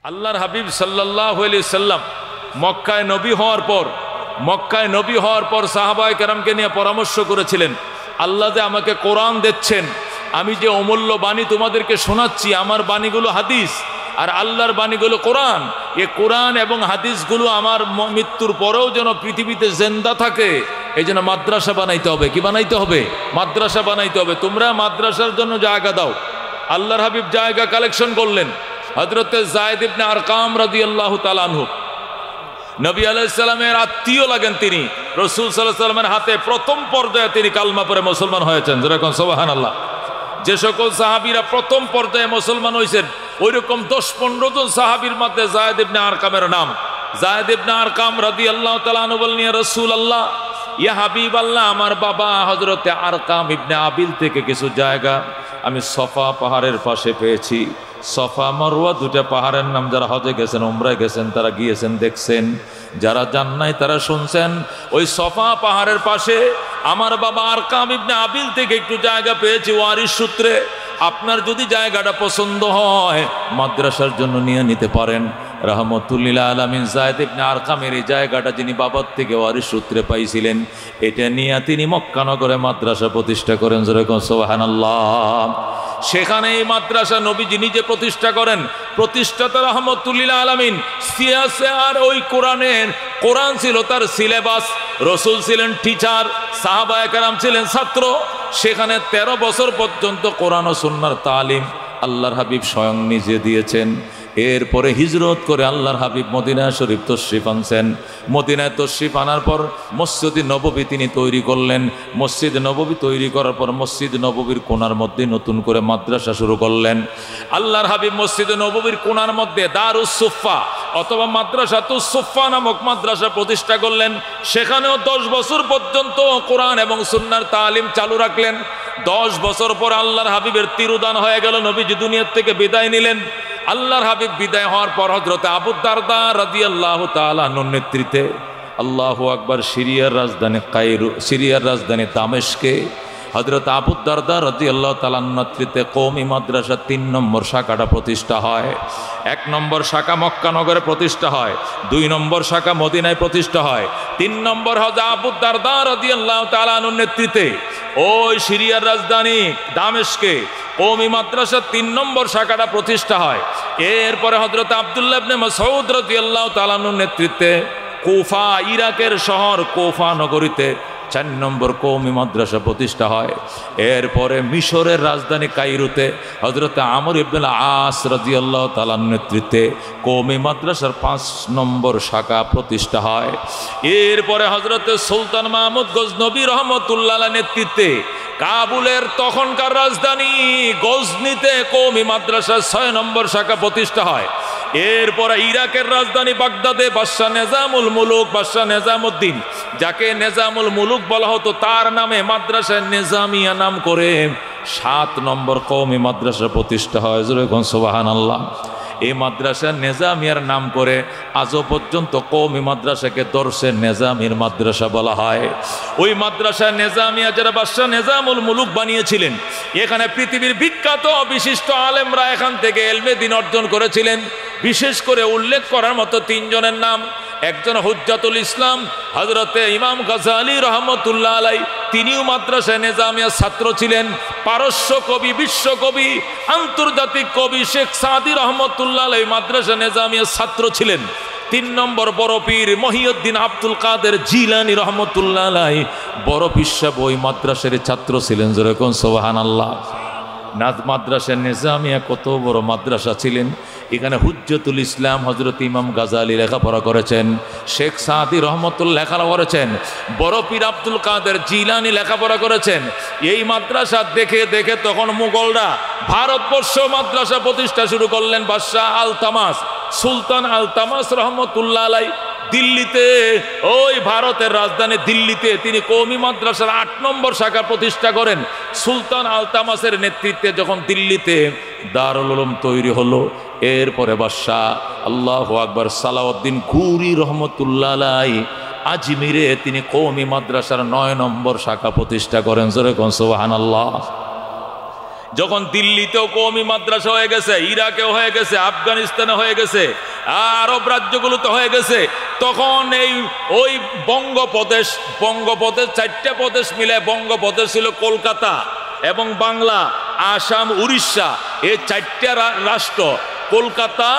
আল্লাহর হাবিব সাল্লাল্লাহু আলাইহি সাল্লাম মক্কায় নবী হওয়ার পর সাহাবায়ে কেরামকে নিয়ে পরামর্শ করেছিলেন, আল্লাহ যে আমাকে কোরআন দিচ্ছেন, আমি যে অমূল্য বাণী তোমাদেরকে শোনাচ্ছি, আমার বাণীগুলো হাদিস আর আল্লাহর বাণীগুলো কোরআন। এই কোরআন এবং হাদিসগুলো আমার মৃত্যুর পরেও যেন পৃথিবীতে জিন্দা থাকে, এই জন্য মাদ্রাসা বানাইতে হবে। কি বানাইতে হবে? মাদ্রাসা বানাইতে হবে। তোমরা মাদ্রাসার জন্য জায়গা দাও। আল্লাহর হাবিব জায়গা কালেকশন করলেন। হযরতে যায়েদ ইবনে আরকাম রাদিয়াল্লাহু তাআলা আনহু, নবী আলাইহিস সালামের আত্মীয় লাগেন তিনি। রাসূল সাল্লাল্লাহু আলাইহি ওয়াসাল্লামের হাতে প্রথম পর্যায়ে তিনি কালমা পড়ে মুসলমান হয়েছেন। যেরকম সুবহানাল্লাহ। যে সকল সাহাবীরা প্রথম পর্যায়ে মুসলমান হয়েছেন, ওইরকম 10-15 জন সাহাবীর মধ্যে যায়েদ ইবনে আরকামের নাম। যায়েদ ইবনে আরকাম রাদিয়াল্লাহু তাআলা আনহু বললেন, ইয়া রাসূলুল্লাহ, ইয়া হাবিবাল্লাহ, আমার বাবা হযরতে আরকাম ইবনে আবিল থেকে কিছু জায়গা আমি সফা পাহাড়ের পাশে পেয়েছি। সফা মারওয়া দুটা পাহাড়ের নাম। যারা হজে গেছেন, উমরায় গেছেন, তারা গিয়েছেন, দেখছেন। যারা যান নাই তারা শুনছেন। ওই সফা পাহাড়ের পাশে আমার বাবা আরকাম ইবনে আবিল থেকে একটু জায়গা পেয়েছি ওয়ারিশ সূত্রে। আপনার যদি জায়গাটা পছন্দ হয় মাদ্রাসার জন্য নিয়ে নিতে পারেন। রাহমাতুল্লিল আলামিন যায়েদ ইবনে আরকামের এই জায়গাটা যিনি বাবার থেকে ওয়ারিশ সূত্রে পাইছিলেন, এটা নিয়ে তিনি মক্কা নগরে মাদ্রাসা প্রতিষ্ঠা করেন। যেরকম সুবহানাল্লাহ। সেখানে এই মাদ্রাসা নবীজি নিজে প্রতিষ্ঠা করেন। প্রতিষ্ঠাতা রাহমাতুল্লিল আলামিন সিয়াসে, আর ওই কোরআন ছিল তার সিলেবাস। রসুল ছিলেন টিচার, সাহাবায়ে কেরাম ছিলেন ছাত্র। সেখানে 13 বছর পর্যন্ত কোরআন ও সুন্নাহর তালিম আল্লাহর হাবিব স্বয়ং নিজে দিয়েছেন। এরপরে হিজরত করে আল্লাহর হাবিব মদিনা শরীফ তশরিফ আনছেন। মদিনায় তশরিফ আনার পর মসজিদ নববী তিনি তৈরি করলেন। মসজিদ নববী তৈরি করার পর মসজিদ নববীর কোণার মধ্যে নতুন করে মাদ্রাসা শুরু করলেন। আল্লাহর হাবিব মসজিদ নববীর কোণার মধ্যে দারুস সুফা অথবা মাদ্রাসাতুস সুফা নামক মাদ্রাসা প্রতিষ্ঠা করলেন। সেখানেও 10 বছর পর্যন্ত কোরআন এবং সুন্নাহর তালিম চালু রাখলেন। 10 বছর পর আল্লাহর হাবিবের তিরুদান হয়ে গেল, নবীজি দুনিয়ার থেকে বিদায় নিলেন। আল্লাহর হাবিব বিদায় হওয়ার পর হযরতে আবু দারদা রাদিয়াল্লাহু তাআলা আনহুর নেতৃত্বে, আল্লাহু আকবার, সিরিয়ার রাজধানী দামেস্কে হযরত আবু দারদা রাদিয়াল্লাহু তাআলা আনহুর নেতৃত্বে কওমি মাদ্রাসা 3 নম্বর শাখাটা প্রতিষ্ঠা হয়। 1 নম্বর শাখা মক্কা নগরে প্রতিষ্ঠা হয়, 2 নম্বর শাখা মদিনায় প্রতিষ্ঠা হয়, 3 নম্বর হযরত আবু দারদা রাদিয়াল্লাহু তাআলা আনহুর নেতৃত্বে ওই সিরিয়ার রাজধানী দামেস্কে কওমি মাদ্রাসা 3 নম্বর শাখাটা প্রতিষ্ঠা হয়। এরপরে হযরত আব্দুল্লাহ ইবনে মাসউদ রাদিয়াল্লাহু তাআলা আনহুর নেতৃত্বে কুফা, ইরাকের শহর কুফা নগরীতে 4 নম্বর কওমি মাদ্রাসা প্রতিষ্ঠা হয়। এরপরে মিশরের রাজধানী কায়রোতে হযরত আমর ইবনে আস রাদিয়াল্লাহু তাআলার নেতৃত্বে কওমি মাদ্রাসার 5 নম্বর শাখা প্রতিষ্ঠা হয়। এরপরে হযরত সুলতান মাহমুদ গজনবী রহমাতুল্লাহ আলাইহির নেতৃত্বে কাবুলের তখনকার রাজধানী গজনিতে কওমি মাদ্রাসার 6 নম্বর শাখা প্রতিষ্ঠা হয়। এরপরে ইরাকের রাজধানী বাগদাদে বাদশাহ নিজামুল মুলুক, বাদশাহ নিজামউদ্দিন, যাকে নিজামুল মুলুক বলা হতো, তার নামে মাদ্রাসা নিজামিয়া নাম করে 7 নম্বর কওমি মাদ্রাসা প্রতিষ্ঠা হয়। যেরকম সুবহানাল্লাহ। এই মাদ্রাসা নিজামিয়ার নাম করে আজও পর্যন্ত কওমি মাদ্রাসাকে দরসে নিজামির মাদ্রাসা বলা হয়। ওই মাদ্রাসা নিজামিয়া যারা বাদশাহ নিজামুল মুলুক বানিয়েছিলেন, এখানে পৃথিবীর বিখ্যাত বিশিষ্ট আলেমরা এখান থেকে ইলমে দ্বীন অর্জন করেছিলেন। বিশেষ করে উল্লেখ করার মতো 3 জনের নাম। একজন হুজ্জাতুল ইসলাম হযরতে ইমাম গাজালি রহমতুল্লাহ আলাই, তিনিও মাদ্রাসা নিজামিয়ার ছাত্র ছিলেন। পারস্য কবি, বিশ্বকবি, আন্তর্জাতিক কবি শেখ সাদি রহমতুল্লাহ আলাই মাদ্রাসা নিজামিয়ার ছাত্র ছিলেন। 3 নম্বর বড় পীর মহিউদ্দিন আব্দুল কাদের জিলানী রহমতুল্লাহ আলাই বড় পীর সাহেব ওই মাদ্রাসার ছাত্র ছিলেন। যেরকম সুবহানাল্লাহ। মাদ্রাসা নিজামিয়া কত বড় মাদ্রাসা ছিলেন। এখানে হুজ্জাতুল ইসলাম হযরত ইমাম গাজালি লেখাপড়া করেছেন, শেখ সাদি রহমতুল্লাহ লেখাপড়া করেছেন, বড় পীর আব্দুল কাদের জিলানী লেখাপড়া করেছেন। এই মাদ্রাসা দেখে দেখে তখন মুঘলরা ভারতবর্ষ মাদ্রাসা প্রতিষ্ঠা শুরু করলেন। বাদশাহ আলতামাস, সুলতান আলতামাস রহমতুল্লাহ আলাই দিল্লিতে, ওই ভারতের রাজধানী দিল্লিতে তিনি কওমি মাদ্রাসার 8 নম্বর শাখা প্রতিষ্ঠা করেন। সুলতান আলতামাসের নেতৃত্বে যখন দিল্লিতে দারুল উলুম তৈরি হলো, এরপরে বাদশাহ আল্লাহু আকবার সালাউদ্দিন ঘুরি রহমতুল্লাহ আলাই আজমিরে তিনি কওমি মাদ্রাসার 9 নম্বর শাখা প্রতিষ্ঠা করেন। যেরকম সুবহানাল্লাহ। যখন দিল্লিতেও কওমি মাদ্রাসা হয়ে গেছে, ইরাকেও হয়ে গেছে, আফগানিস্তানে হয়ে গেছে, আরব রাজ্যগুলোতে হয়ে গেছে, তখন ওই বঙ্গপ্রদেশ 4টে প্রদেশ মিলে, বঙ্গপ্রদেশ ছিল কলকাতা এবং বাংলা, আসাম, উড়িষ্যা, এই 4টে রাষ্ট্র, কলকাতা,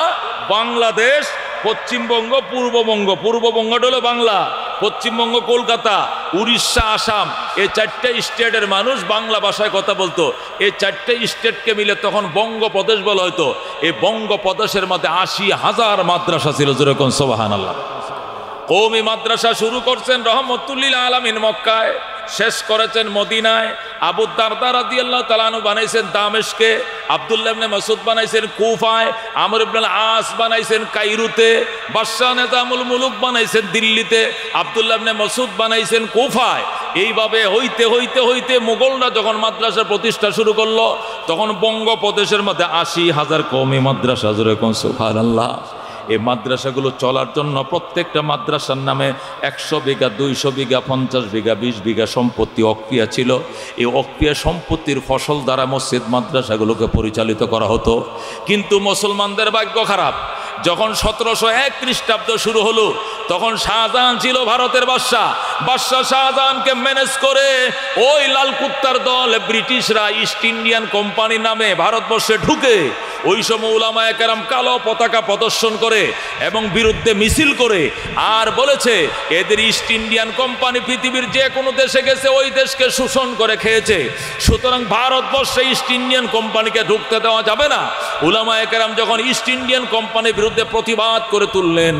বাংলাদেশ, পশ্চিমবঙ্গ, পূর্ববঙ্গ। পূর্ববঙ্গটা হলো বাংলা, পশ্চিমবঙ্গ কলকাতা, উড়িষ্যা, আসাম, এই 4টে স্টেটের মানুষ বাংলা ভাষায় কথা বলতো। এই 4টে স্টেটকে মিলে তখন বঙ্গপ্রদেশ বলা হতো। এই বঙ্গপ্রদেশের মধ্যে 80,000 মাদ্রাসা ছিল, যেরকম সুবহানাল্লাহ। কওমি মাদ্রাসা শুরু করছেন রহমতুল্লিল আলামিন মক্কায়, শেষ করেছেন মদিনায়। আবু দারদা রাদিয়াল্লাহু তাআলা আনহু বানাইছেন দামেশকে, আব্দুল্লাহ ইবনে মাসউদ বানাইছেন কুফায়, আমর ইবনে আস বানাইছেন কায়রোতে, বাদশাহ নিজামুল মুলুক বানাইছেন দিল্লিতে, আব্দুল্লাহ ইবনে মাসউদ বানাইছেন কুফায়। এইভাবে হইতে হইতে হইতে মুঘলরা যখন মাদ্রাসা প্রতিষ্ঠা শুরু করলো, তখন বঙ্গপ্রদেশের মধ্যে 80,000 কওমি মাদ্রাসা, যেরকম সুবহানাল্লাহ। এই মাদ্রাসাগুলো চলার জন্য প্রত্যেকটা মাদ্রাসার নামে 100 বিঘা, 200 বিঘা, 50 বিঘা, 20 বিঘা সম্পত্তি অক্রিয়া ছিল। এই অক্রিয়া সম্পত্তির ফসল দ্বারা মসজিদ মাদ্রাসাগুলোকে পরিচালিত করা হতো। কিন্তু মুসলমানদের ভাগ্য খারাপ। যখন 1701 খ্রিস্টাব্দ শুরু হলো, তখন শাহজাহান ছিল ভারতের বাদশাহ। শাহজাহানকে ম্যানেজ করে ওই লাল কুত্তার দল ব্রিটিশরা ইস্ট ইন্ডিয়ান কোম্পানি নামে ভারতবর্ষে ঢুকে ওই সময় উলামায়ে কেরাম কালো পতাকা প্রদর্শন করে এবং বিরুদ্ধে মিছিল করে আর বলেছে এদের ইস্ট ইন্ডিয়ান কোম্পানি পৃথিবীর যে কোনো দেশে গেছে ওই দেশকে শোষণ করে খেয়েছে, সুতরাং ভারতবর্ষে ইস্ট ইন্ডিয়ান কোম্পানিকে ঢুকতে দেওয়া যাবে না। উলামায়ে কেরাম যখন ইস্ট ইন্ডিয়ান কোম্পানির বিরুদ্ধে প্রতিবাদ করে তুললেন,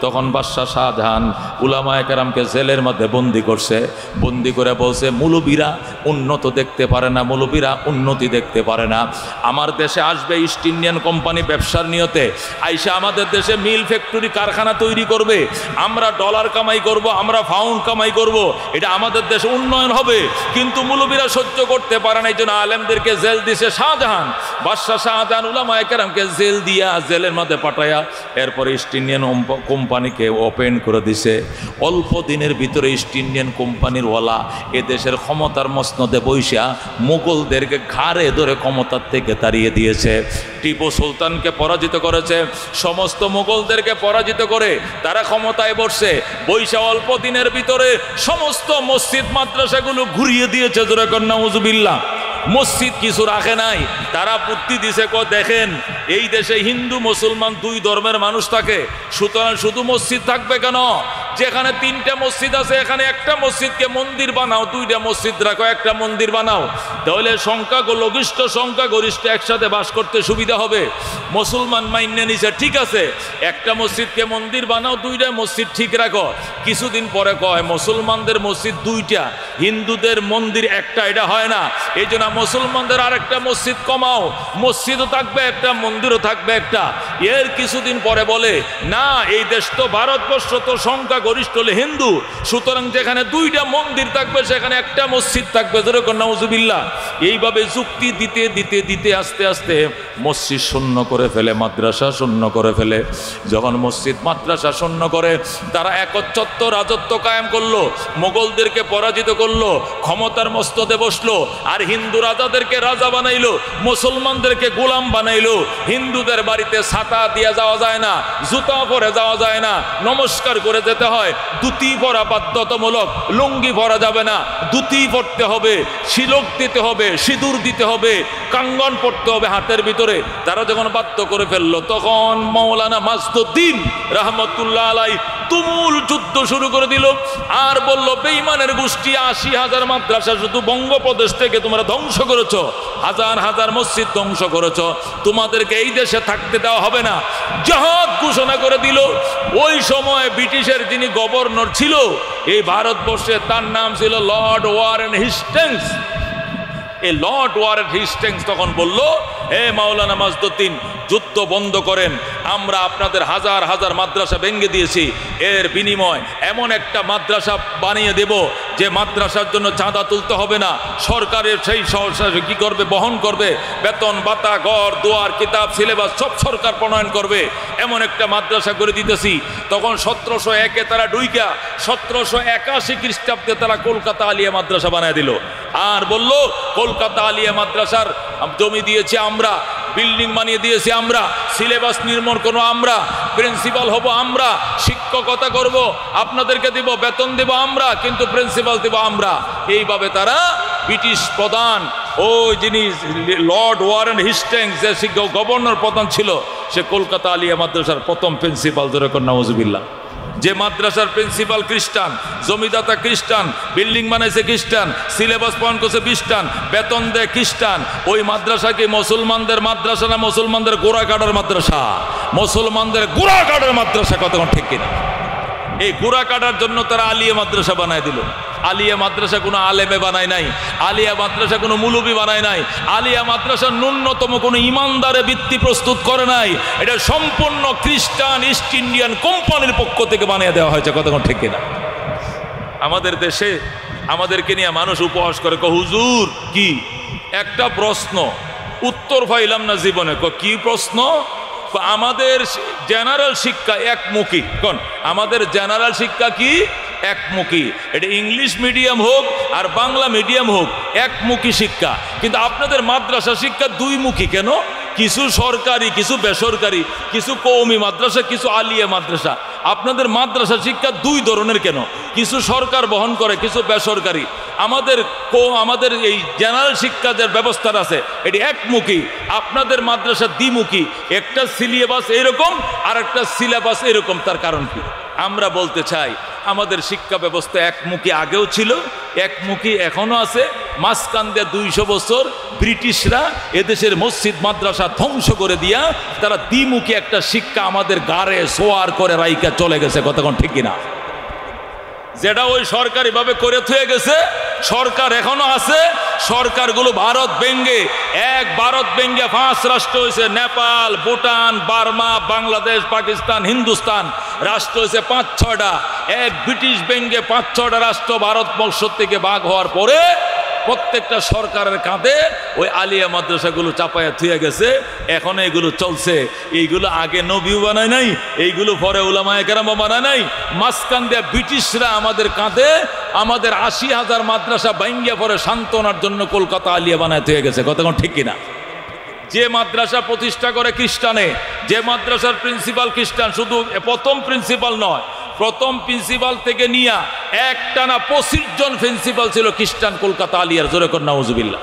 তখন বাদশাহ শাহজাহান উলামায়ে কেরামকে জেলের মধ্যে বন্দি করছে। বন্দি করে বলছে, মৌলবীরা উন্নত দেখতে পারে না, মৌলবীরা উন্নতি দেখতে পারে না। আমার দেশে আসবে ইস্ট ইন্ডিয়ান কোম্পানি ব্যবসার নিয়তে, আইসা আমাদের দেশে মিল ফ্যাক্টরি কারখানা তৈরি করবে, আমরা ডলার কামাই করব, আমরা পাউন্ড কামাই করব, এটা আমাদের দেশে উন্নয়ন হবে। কিন্তু মৌলবীরা সহ্য করতে পারে না, এই জন্য আলেমদেরকে জেল দিছে শাহজাহান। বাদশাহ শাহজাহান উলামায়ে কেরামকে জেল দিয়া, জেলের মধ্যে পাঠায়া এরপরে ইস্ট ইন্ডিয়ান কোম্পানিকে ওপেন করে দিছে। অল্প দিনের ভিতরে ইস্ট ইন্ডিয়ান কোম্পানির ওয়ালা এ দেশের ক্ষমতার মসনদে বৈশা মুঘলদেরকে ঘাড়ে ধরে ক্ষমতার থেকে তাড়িয়ে দিয়েছে। টিপু সুলতানকে পরাজিত করেছে, সমস্ত মুঘলদেরকে পরাজিত করে তারা ক্ষমতায় বসছে। বৈশা অল্প দিনের ভিতরে সমস্ত মসজিদ মাদ্রাসাগুলো ঘুরিয়ে দিয়েছে, জোরে কর নাউজুবিল্লাহ। মসজিদ কিছু রাখে নাই, তারা বুদ্ধি দিছে, দেখেন এই দেশে হিন্দু মুসলমান 2 ধর্মের মানুষ থাকে, সুতরাং শুধু মসজিদ থাকবে কেন? যেখানে 3টা মসজিদ আছে এখানে একটা মসজিদকে মন্দির বানাও, 2টা মসজিদ রাখো, একটা মন্দির বানাও, তাহলে লঘিষ্ঠ সংখ্যাগরিষ্ঠ একসাথে বাস করতে সুবিধা হবে। মুসলমান মাইনে নিছে, ঠিক আছে, একটা মসজিদকে মন্দির বানাও, 2টা মসজিদ ঠিক রাখো। কিছুদিন পরে কয় মুসলমানদের মসজিদ 2টা, হিন্দুদের মন্দির একটা, এটা হয় না, এই জন্য মুসলমানদের আরেকটা মসজিদ কমাও, মসজিদও থাকবে একটা, মন্দিরও থাকবে একটা। এর কিছুদিন পরে বলে, না এই দেশ তো ভারতবর্ষ তো সংখ্যা গরিষ্ঠ হলে হিন্দু, সুতরাং যেখানে 2টা মন্দির থাকবে সেখানে একটা মসজিদ থাকবে, যেরকম নাউজুবিল্লাহ। এইভাবে যুক্তি দিতে দিতে দিতে আস্তে আস্তে মসজিদ শূন্য করে ফেলে, মাদ্রাসা শূন্য করে ফেলে। যখন মসজিদ মাদ্রাসা শূন্য করে তারা একচ্ছত্র রাজত্ব কায়েম করলো, মোগলদেরকে পরাজিত করলো, ক্ষমতার মস্তদে বসলো, আর হিন্দু রাজাদেরকে রাজা বানাইলো, মুসলমানদেরকে গোলাম বানাইলো। হিন্দুদের বাড়িতে ছাতা দিয়ে যাওয়া যায় না, জুতা পরে যাওয়া যায় না, নমস্কার করে যেতে হয়, ধুতি পরা বাধ্যতামূলক, লুঙ্গি পরা যাবে না, ধুতি পরতে হবে, শিলক দিতে হবে, সিঁদুর দিতে হবে, কাঙ্গন পড়তে হবে হাতের ভিতরে। তারা যখন বাধ্য করে ফেললো, তখন মাওলানা মাসুদ্দিন রহমতুল্লাহ আলাই তুমুল যুদ্ধ শুরু করে দিল আর বলল, বেঈমানের গোষ্ঠী, 80,000 মাদ্রাসা শুধু বঙ্গপ্রদেশ থেকে তোমরা ধ্বংস করেছো, হাজার হাজার মসজিদ ধ্বংস করেছো, তোমাদেরকে এই দেশে থাকতে দেওয়া হবে না। জিহাদ ঘোষণা করে দিল। ওই সময় ব্রিটিশের যিনি গভর্নর ছিল এই ভারতবর্ষে, তার নাম ছিল লর্ড ওয়ারেন হেস্টিংস। এই লর্ড ওয়ারেন হেস্টিংস তখন বলল, হে মাওলানা মাসুদ্দিন, যুদ্ধ বন্ধ করেন, আমরা আপনাদের হাজার হাজার মাদ্রাসা ভেঙে দিয়েছি, এর বিনিময় এমন একটা মাদ্রাসা বানিয়ে দেব যে মাদ্রাসার জন্য চাঁদা তুলতে হবে না, সরকারের সেই কি করবে, বহন করবে, বেতন ভাতা, ঘর দুয়ার, কিতাব, সিলেবাস সব সরকার প্রণয়ন করবে, এমন একটা মাদ্রাসা করে দিতেছি। তখন 1701-এ তারা ডুইকা 1781 খ্রিস্টাব্দে তারা কলকাতা আলিয়া মাদ্রাসা বানিয়ে দিল আর বলল, কলকাতা আলিয়া মাদ্রাসার জমি দিয়েছি আমরা, বিল্ডিং বানিয়ে দিয়েছি আমরা, সিলেবাস নির্মাণ করবো আমরা, প্রিন্সিপাল হব আমরা, শিক্ষকতা করব, আপনাদেরকে দিব, বেতন দেব আমরা, কিন্তু প্রিন্সিপাল দেব আমরা। এইভাবে তারা ব্রিটিশ প্রধান ওই যিনি লর্ড ওয়ারেন হেস্টিংস যে গভর্নর প্রধান ছিল, সে কলকাতা আলিয়া মাদ্রাসার প্রথম প্রিন্সিপাল, যেরকম নাউজুবিল্লাহ। যে মাদ্রাসার প্রিন্সিপাল খ্রিস্টান, জমিদাতা খ্রিস্টান, বিল্ডিং বানাইছে খ্রিস্টান, সিলেবাস পয়েন্ট করছে খ্রিস্টান, বেতন দেয় খ্রিস্টান, ওই মাদ্রাসা কি মুসলমানদের মাদ্রাসা না মুসলমানদের গোড়া কাটার মাদ্রাসা? মুসলমানদের গোড়া কাটার মাদ্রাসা, কতক্ষণ ঠিক কিনা? এই গোড়া কাটার জন্য তারা আলিয়া মাদ্রাসা বানায় দিল। আলিয়া মাদ্রাসা কোনো আলেমে বানায় নাই, আলিয়া মাদ্রাসা কোনো মুলবি বানায় নাই, আলিয়া মাদ্রাসা ন্যূনতম কোনো ইমানদারে ভিত্তি প্রস্তুত করে নাই। এটা সম্পূর্ণ খ্রিস্টান ইস্ট ইন্ডিয়ান কোম্পানির পক্ষ থেকে বানিয়ে দেওয়া হয়েছে, কতক্ষণ ঠিক কিনা? আমাদের দেশে আমাদেরকে নিয়ে মানুষ উপহাস করে, হুজুর কি একটা প্রশ্ন উত্তর পাইলাম না জীবনে। কি প্রশ্ন? আমাদের জেনারেল শিক্ষা একমুখী। কোন আমাদের জেনারেল শিক্ষা কি? একমুখী। এটা ইংলিশ মিডিয়াম হোক আর বাংলা মিডিয়াম হোক, একমুখী শিক্ষা। কিন্তু আপনাদের মাদ্রাসা শিক্ষা দুইমুখী কেন? কিছু সরকারি, কিছু বেসরকারি, কিছু কওমি মাদ্রাসা, কিছু আলিয়া মাদ্রাসা। আপনাদের মাদ্রাসা শিক্ষা দুই ধরনের কেন? কিছু সরকার বহন করে, কিছু বেসরকারি। আমাদের এই জেনারেল শিক্ষা যে ব্যবস্থা আছে এটি একমুখী, আপনাদের মাদ্রাসা দ্বিমুখী। একটা সিলেবাস এরকম আর একটা সিলেবাস এরকম। তার কারণ কি? আমরা বলতে চাই আমাদের শিক্ষা ব্যবস্থা একমুখী আগেও ছিল, একমুখী এখনো আছে। মাঝখান দিয়ে 200 বছর ব্রিটিশরা এদেশের মসজিদ মাদ্রাসা ধ্বংস করে দিয়া তারা দ্বিমুখী একটা শিক্ষা আমাদের গাড়ে সোয়ার করে রাইকা চলে গেছে, কতক্ষণ ঠিক কিনা? যেটা ওই সরকারিভাবে করে থুয়ে গেছে, সরকার এখনো আছে। সরকারগুলো ভারত ভেঙ্গে, ভারত ভেঙ্গে 5 রাষ্ট্র হয়েছে, নেপাল, ভুটান, বার্মা, বাংলাদেশ, পাকিস্তান, হিন্দুস্তান রাষ্ট্র হয়েছে 5-6টা। ব্রিটিশ ভেঙ্গে 5-6টা রাষ্ট্র ভারতবর্ষ থেকে ভাগ হওয়ার পরে প্রত্যেকটা সরকারের কাঁধে ওই আলিয়া মাদ্রাসাগুলো চাপায়া থুয়ে গেছে। এখন এগুলো চলছে। এইগুলো আগে নবীও বানায় নাই, এইগুলো পরে উলামায়ে কেরামও বানায় নাই। মাঝখান দিয়ে ব্রিটিশরা আমাদের কাঁধে আমাদের 80,000 মাদ্রাসা ভাঙ্গিয়া পরে সান্ত্বনার জন্য কলকাতা আলিয়া বানায় থুয়ে গেছে, কতক্ষণ ঠিক কিনা? যে মাদ্রাসা প্রতিষ্ঠা করে খ্রিস্টানে, যে মাদ্রাসার প্রিন্সিপাল খ্রিস্টান, শুধু প্রথম প্রিন্সিপাল নয়, প্রথম প্রিন্সিপাল থেকে নিয়ে একটানা 25 জন প্রিন্সিপাল ছিল খ্রিস্টান কলকাতা আলিয়ার, জোরে কর নাউজুবিল্লাহ।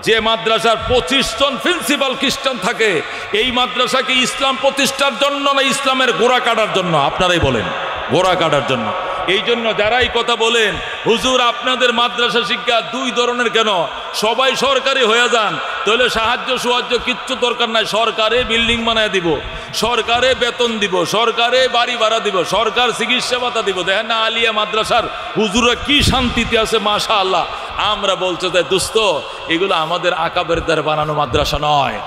যে মাদ্রাসার 25 জন প্রিন্সিপাল খ্রিস্টান থাকে, এই মাদ্রাসা কি ইসলাম প্রতিষ্ঠার জন্য না ইসলামের গোড়া কাটার জন্য? আপনারাই বলেন, গোড়া কাটার জন্য। এই জন্য যারাই কথা বলেন হুজুর আপনাদের মাদ্রাসা শিক্ষা দুই ধরনের কেন, সবাই সরকারি হয়ে যান, তাহলে সাহায্য সাহায্য কিচ্ছু দরকার নাই। সরকারে বিল্ডিং বানায় দিব, সরকারে বেতন দিব, সরকারে বাড়ি ভাড়া দিব, সরকার চিকিৎসা ভাতা দিব। দেখেন না আলিয়া মাদ্রাসার হুজুরা কি শান্তিতে আছে, মাশাআল্লাহ। আমরা বলতে চাই দোস্ত, এগুলো আমাদের আকাবের দ্বারা বানানো মাদ্রাসা নয়।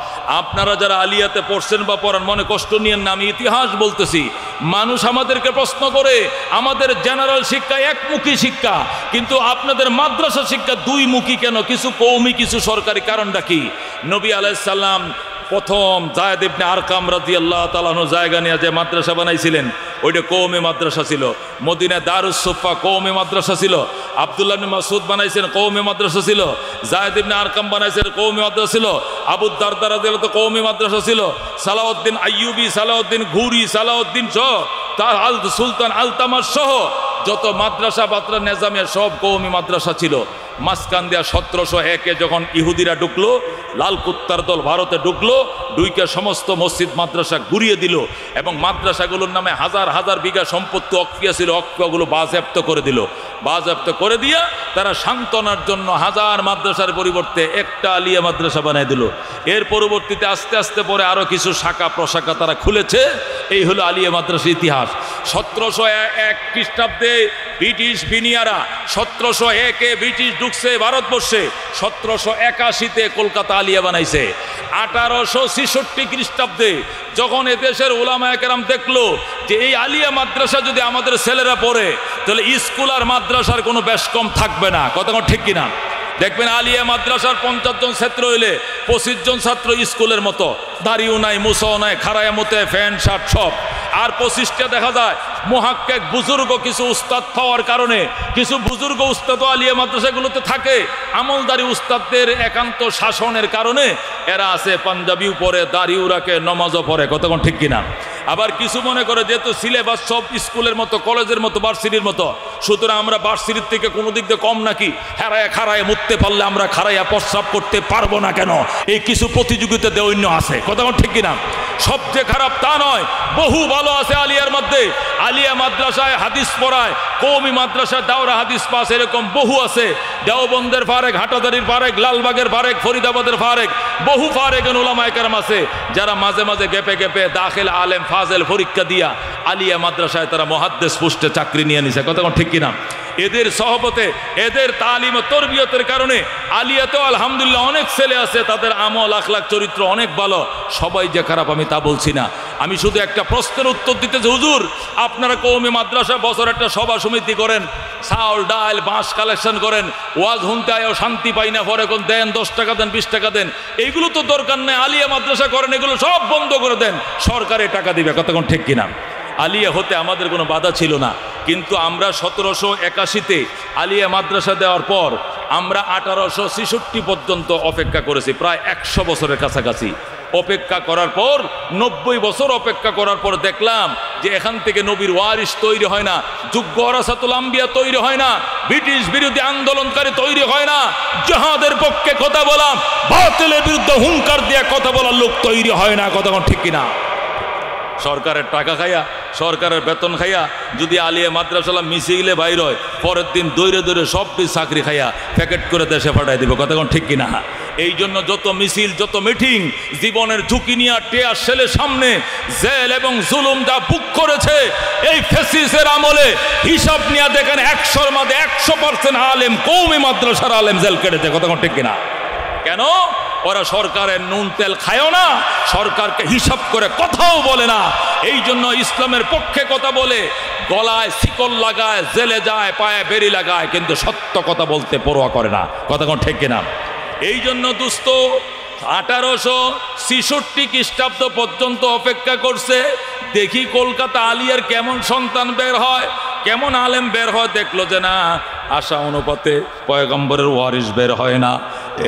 আপনারা যারা আলিয়াতে পড়ছেন বা পড়ান, মনে কষ্ট নিয়েন না, আমি ইতিহাস বলতেছি। মানুষ আমাদেরকে প্রশ্ন করে আমাদের জেনারেল শিক্ষা একমুখী শিক্ষা, কিন্তু আপনাদের মাদ্রাসা শিক্ষা দুইমুখী কেন? কিছু কওমি, কিছু সরকারি। কারণটা কি? নবী আলাইহিস সালাম প্রথম যায়েদ ইবনে আরকাম রাদিয়াল্লাহু তাআলা আনহু জায়গা নিয়ে যে মাদ্রাসা বানাইছিলেন, ওইটা কওমি মাদ্রাসা ছিল। মদিনায় দারুস সুফা কওমি মাদ্রাসা ছিল। আব্দুল্লাহ ইবনে মাসউদ বানাইছেন, কওমি মাদ্রাসা ছিল। যায়েদ ইবনে আরকাম বানাইছেন, কওমি মাদ্রাসা ছিল। আবু দারদা রাদিয়াল্লাহু তাআলা কওমি মাদ্রাসা ছিল। সালাউদ্দিন আইয়ুবী, সালাউদ্দিন ঘুরি, সালাউদ্দিন সহ তার সুলতান আলতামাস সহ যত মাদ্রাসা বাত্রা নেজামিয়া সব কওমি মাদ্রাসা ছিল। মাঝখান দিয়া 1701-এ যখন ইহুদিরা ঢুকলো, লাল কুত্তার দল ভারতে ঢুকলো, ঢুকে সমস্ত মসজিদ মাদ্রাসা ঘুরিয়ে দিল এবং মাদ্রাসাগুলোর নামে হাজার হাজার বিঘা সম্পত্তি অক্রিয়া ছিল, অক্রিয়াগুলো বাজেয়াপ্ত করে দিল। বাজেয়াপ্ত করে দিয়া তারা সান্ত্বনার জন্য হাজার মাদ্রাসার পরিবর্তে একটা আলিয়া মাদ্রাসা বানিয়ে দিল। এর পরবর্তীতে আস্তে আস্তে পরে আরও কিছু শাখা প্রশাখা তারা খুলেছে। এই হলো আলিয়া মাদ্রাসার ইতিহাস। 1701 খ্রিস্টাব্দে ব্রিটিশ বিনিয়ারা, 1701-এ ব্রিটিশ ঢুকছে ভারতবর্ষে, 1781-তে কলকাতা আলিয়া বানাইছে। 1866 খ্রিস্টাব্দে যখন এদেশের উলামায়ে কেরাম দেখলো যে এই আলিয়া মাদ্রাসা যদি আমাদের ছেলেরা পড়ে, তাহলে স্কুল আর মাদ্রাসার কোনো বেশ কম থাকবে না, কতক্ষণ ঠিক কিনা? দেখবেন আলিয়া মাদ্রাসার 50 জন ছাত্র হইলে 25 জন ছাত্র স্কুলের মতো, দাড়িও নাই, মুছাও নাই, খাড়ায় মতে, প্যান্ট শার্ট সব। আর 25টা দেখা যায় মুহাক্কিক বুজুর্গ কিছু উস্তাদ পাওয়ার কারণে, কিছু বুজুর্গ উস্তাদ আলিয়া মাদ্রাসাগুলোতে থাকে, আমলদারি উস্তাদদের একান্ত শাসনের কারণে এরা আছে পাঞ্জাবিও পরে, দাড়িও রাখে, নমাজও পড়ে। কতক্ষণ ঠিক কিনা? আবার কিছু মনে করে যেহেতু সিলেবাস সব স্কুলের মতো, কলেজের মতো, ভার্সিটির মতো, সুতরাং আমরা ভার্সিটির থেকে কোনো দিক দিয়ে কম নাকি, হেরায় খাড়ায় মুততে পারলে আমরা খাড়াইয়া প্রস্রাব করতে পারবো না কেন, এই কিছু প্রতিযোগিতা দৈন্য আছে। কতক্ষণ ঠিক কিনা? সবচেয়ে খারাপ তা নয়, বহু ভালো আছে আলিয়ার মধ্যে। আলিয়া মাদ্রাসায় হাদিস পড়ায়, কওমি মাদ্রাসায় দাওরা হাদিস পাস, এরকম বহু আছে। দেওবন্দের ফারেক, হাটাদারির ফারেক, লালবাগের ফারেক, ফরিদাবাদের ফারেক, বহু ফারেকের উলামায়ে কেরাম আছে যারা মাঝে মাঝে গেপে গেপে দাখিল আলেম ফাজেল পরীক্ষা দিয়া আলিয়া মাদ্রাসায় তারা মুহাদ্দিস পোস্টে চাকরি নিয়ে নিছে। কতক্ষণ ঠিক কিনা? এদের সহবতে, এদের তালিম ও তরবিয়তের কারণে আলিয়াতেও আলহামদুলিল্লাহ অনেক ছেলে আছে, তাদের আমল আখলাক চরিত্র অনেক ভালো। সবাই যে খারাপ আমি তা বলছি না, আমি শুধু একটা প্রশ্নের উত্তর দিতেছি। হুজুর, আপনারা কওমি মাদ্রাসা বছর একটা সভা সমিতি করেন, চাউল ডাল বাঁশ কালেকশন করেন, ওয়াজ শুনতে আয়ও শান্তি পাই না, পরে কোন দেন 10 টাকা দেন, 20 টাকা দেন, এইগুলো তো দরকার নেই। আলিয়া মাদ্রাসা করেন, এগুলো সব বন্ধ করে দেন, সরকারে টাকা দিবে। কতক্ষণ ঠিক কিনা? আলিয়া হতে আমাদের কোনো বাধা ছিল না, কিন্তু আমরা 1781-তে আলিয়া মাদ্রাসা দেওয়ার পর আমরা 1866 পর্যন্ত অপেক্ষা করেছি, প্রায় 100 বছরের কাছাকাছি অপেক্ষা করার পর, 90 বছর অপেক্ষা করার পর দেখলাম যে এখান থেকে নবীর ওয়ারিস তৈরি হয় না, যোগ্য ওয়ারাসাতুল আম্বিয়া তৈরি হয় না, ব্রিটিশ বিরোধী আন্দোলনকারী তৈরি হয় না, জিহাদের পক্ষে কথা বলা, বাতিলের বিরুদ্ধে হুঙ্কার দিয়ে কথা বলার লোক তৈরি হয় না। কতক্ষণ ঠিক কিনা? সরকারের টাকা খাইয়া, সরকারের বেতন খাইয়া যদি আলিয়া মাদ্রাসা মিছিলে বাইর হয়, পরের দিন দৌড়ে দৌড়ে সব চাকরি খাইয়া প্যাকেট করে দেশে পাঠাই দিব। কতক্ষণ ঠিক কিনা? এই জন্য যত মিছিল, যত মিটিং, জীবনের ঝুঁকি নিয়ে টেয়ার সেলের সামনে জেল এবং জুলুম যা বুক করেছে এই ফ্যাসিস্টের আমলে, হিসাব নিয়ে দেখেন 100-র মধ্যে 100% আলেম, কওমি মাদ্রাসার আলেম জেল কেটেছে। কতক্ষণ ঠিক কিনা? কেন? ওরা সরকারের নুন তেল খায়ও না, সরকারকে হিসাব করে কথাও বলে না। এই জন্য ইসলামের পক্ষে কথা বলে, গলায় শিকল লাগায়, জেলে যায়, পায়ে বেরি লাগায়, কিন্তু সত্য কথা বলতে পরোয়া করে না। কতক্ষণ ঠিক কিনা? এই জন্য দোস্ত 1866 খ্রিস্টাব্দ পর্যন্ত অপেক্ষা করছে, দেখি কলকাতা আলিয়ার কেমন সন্তান বের হয়, কেমন আলেম বের হয়। দেখলো যে না, আশা অনুপাতে পয়গম্বরের ওয়ারিস বের হয় না।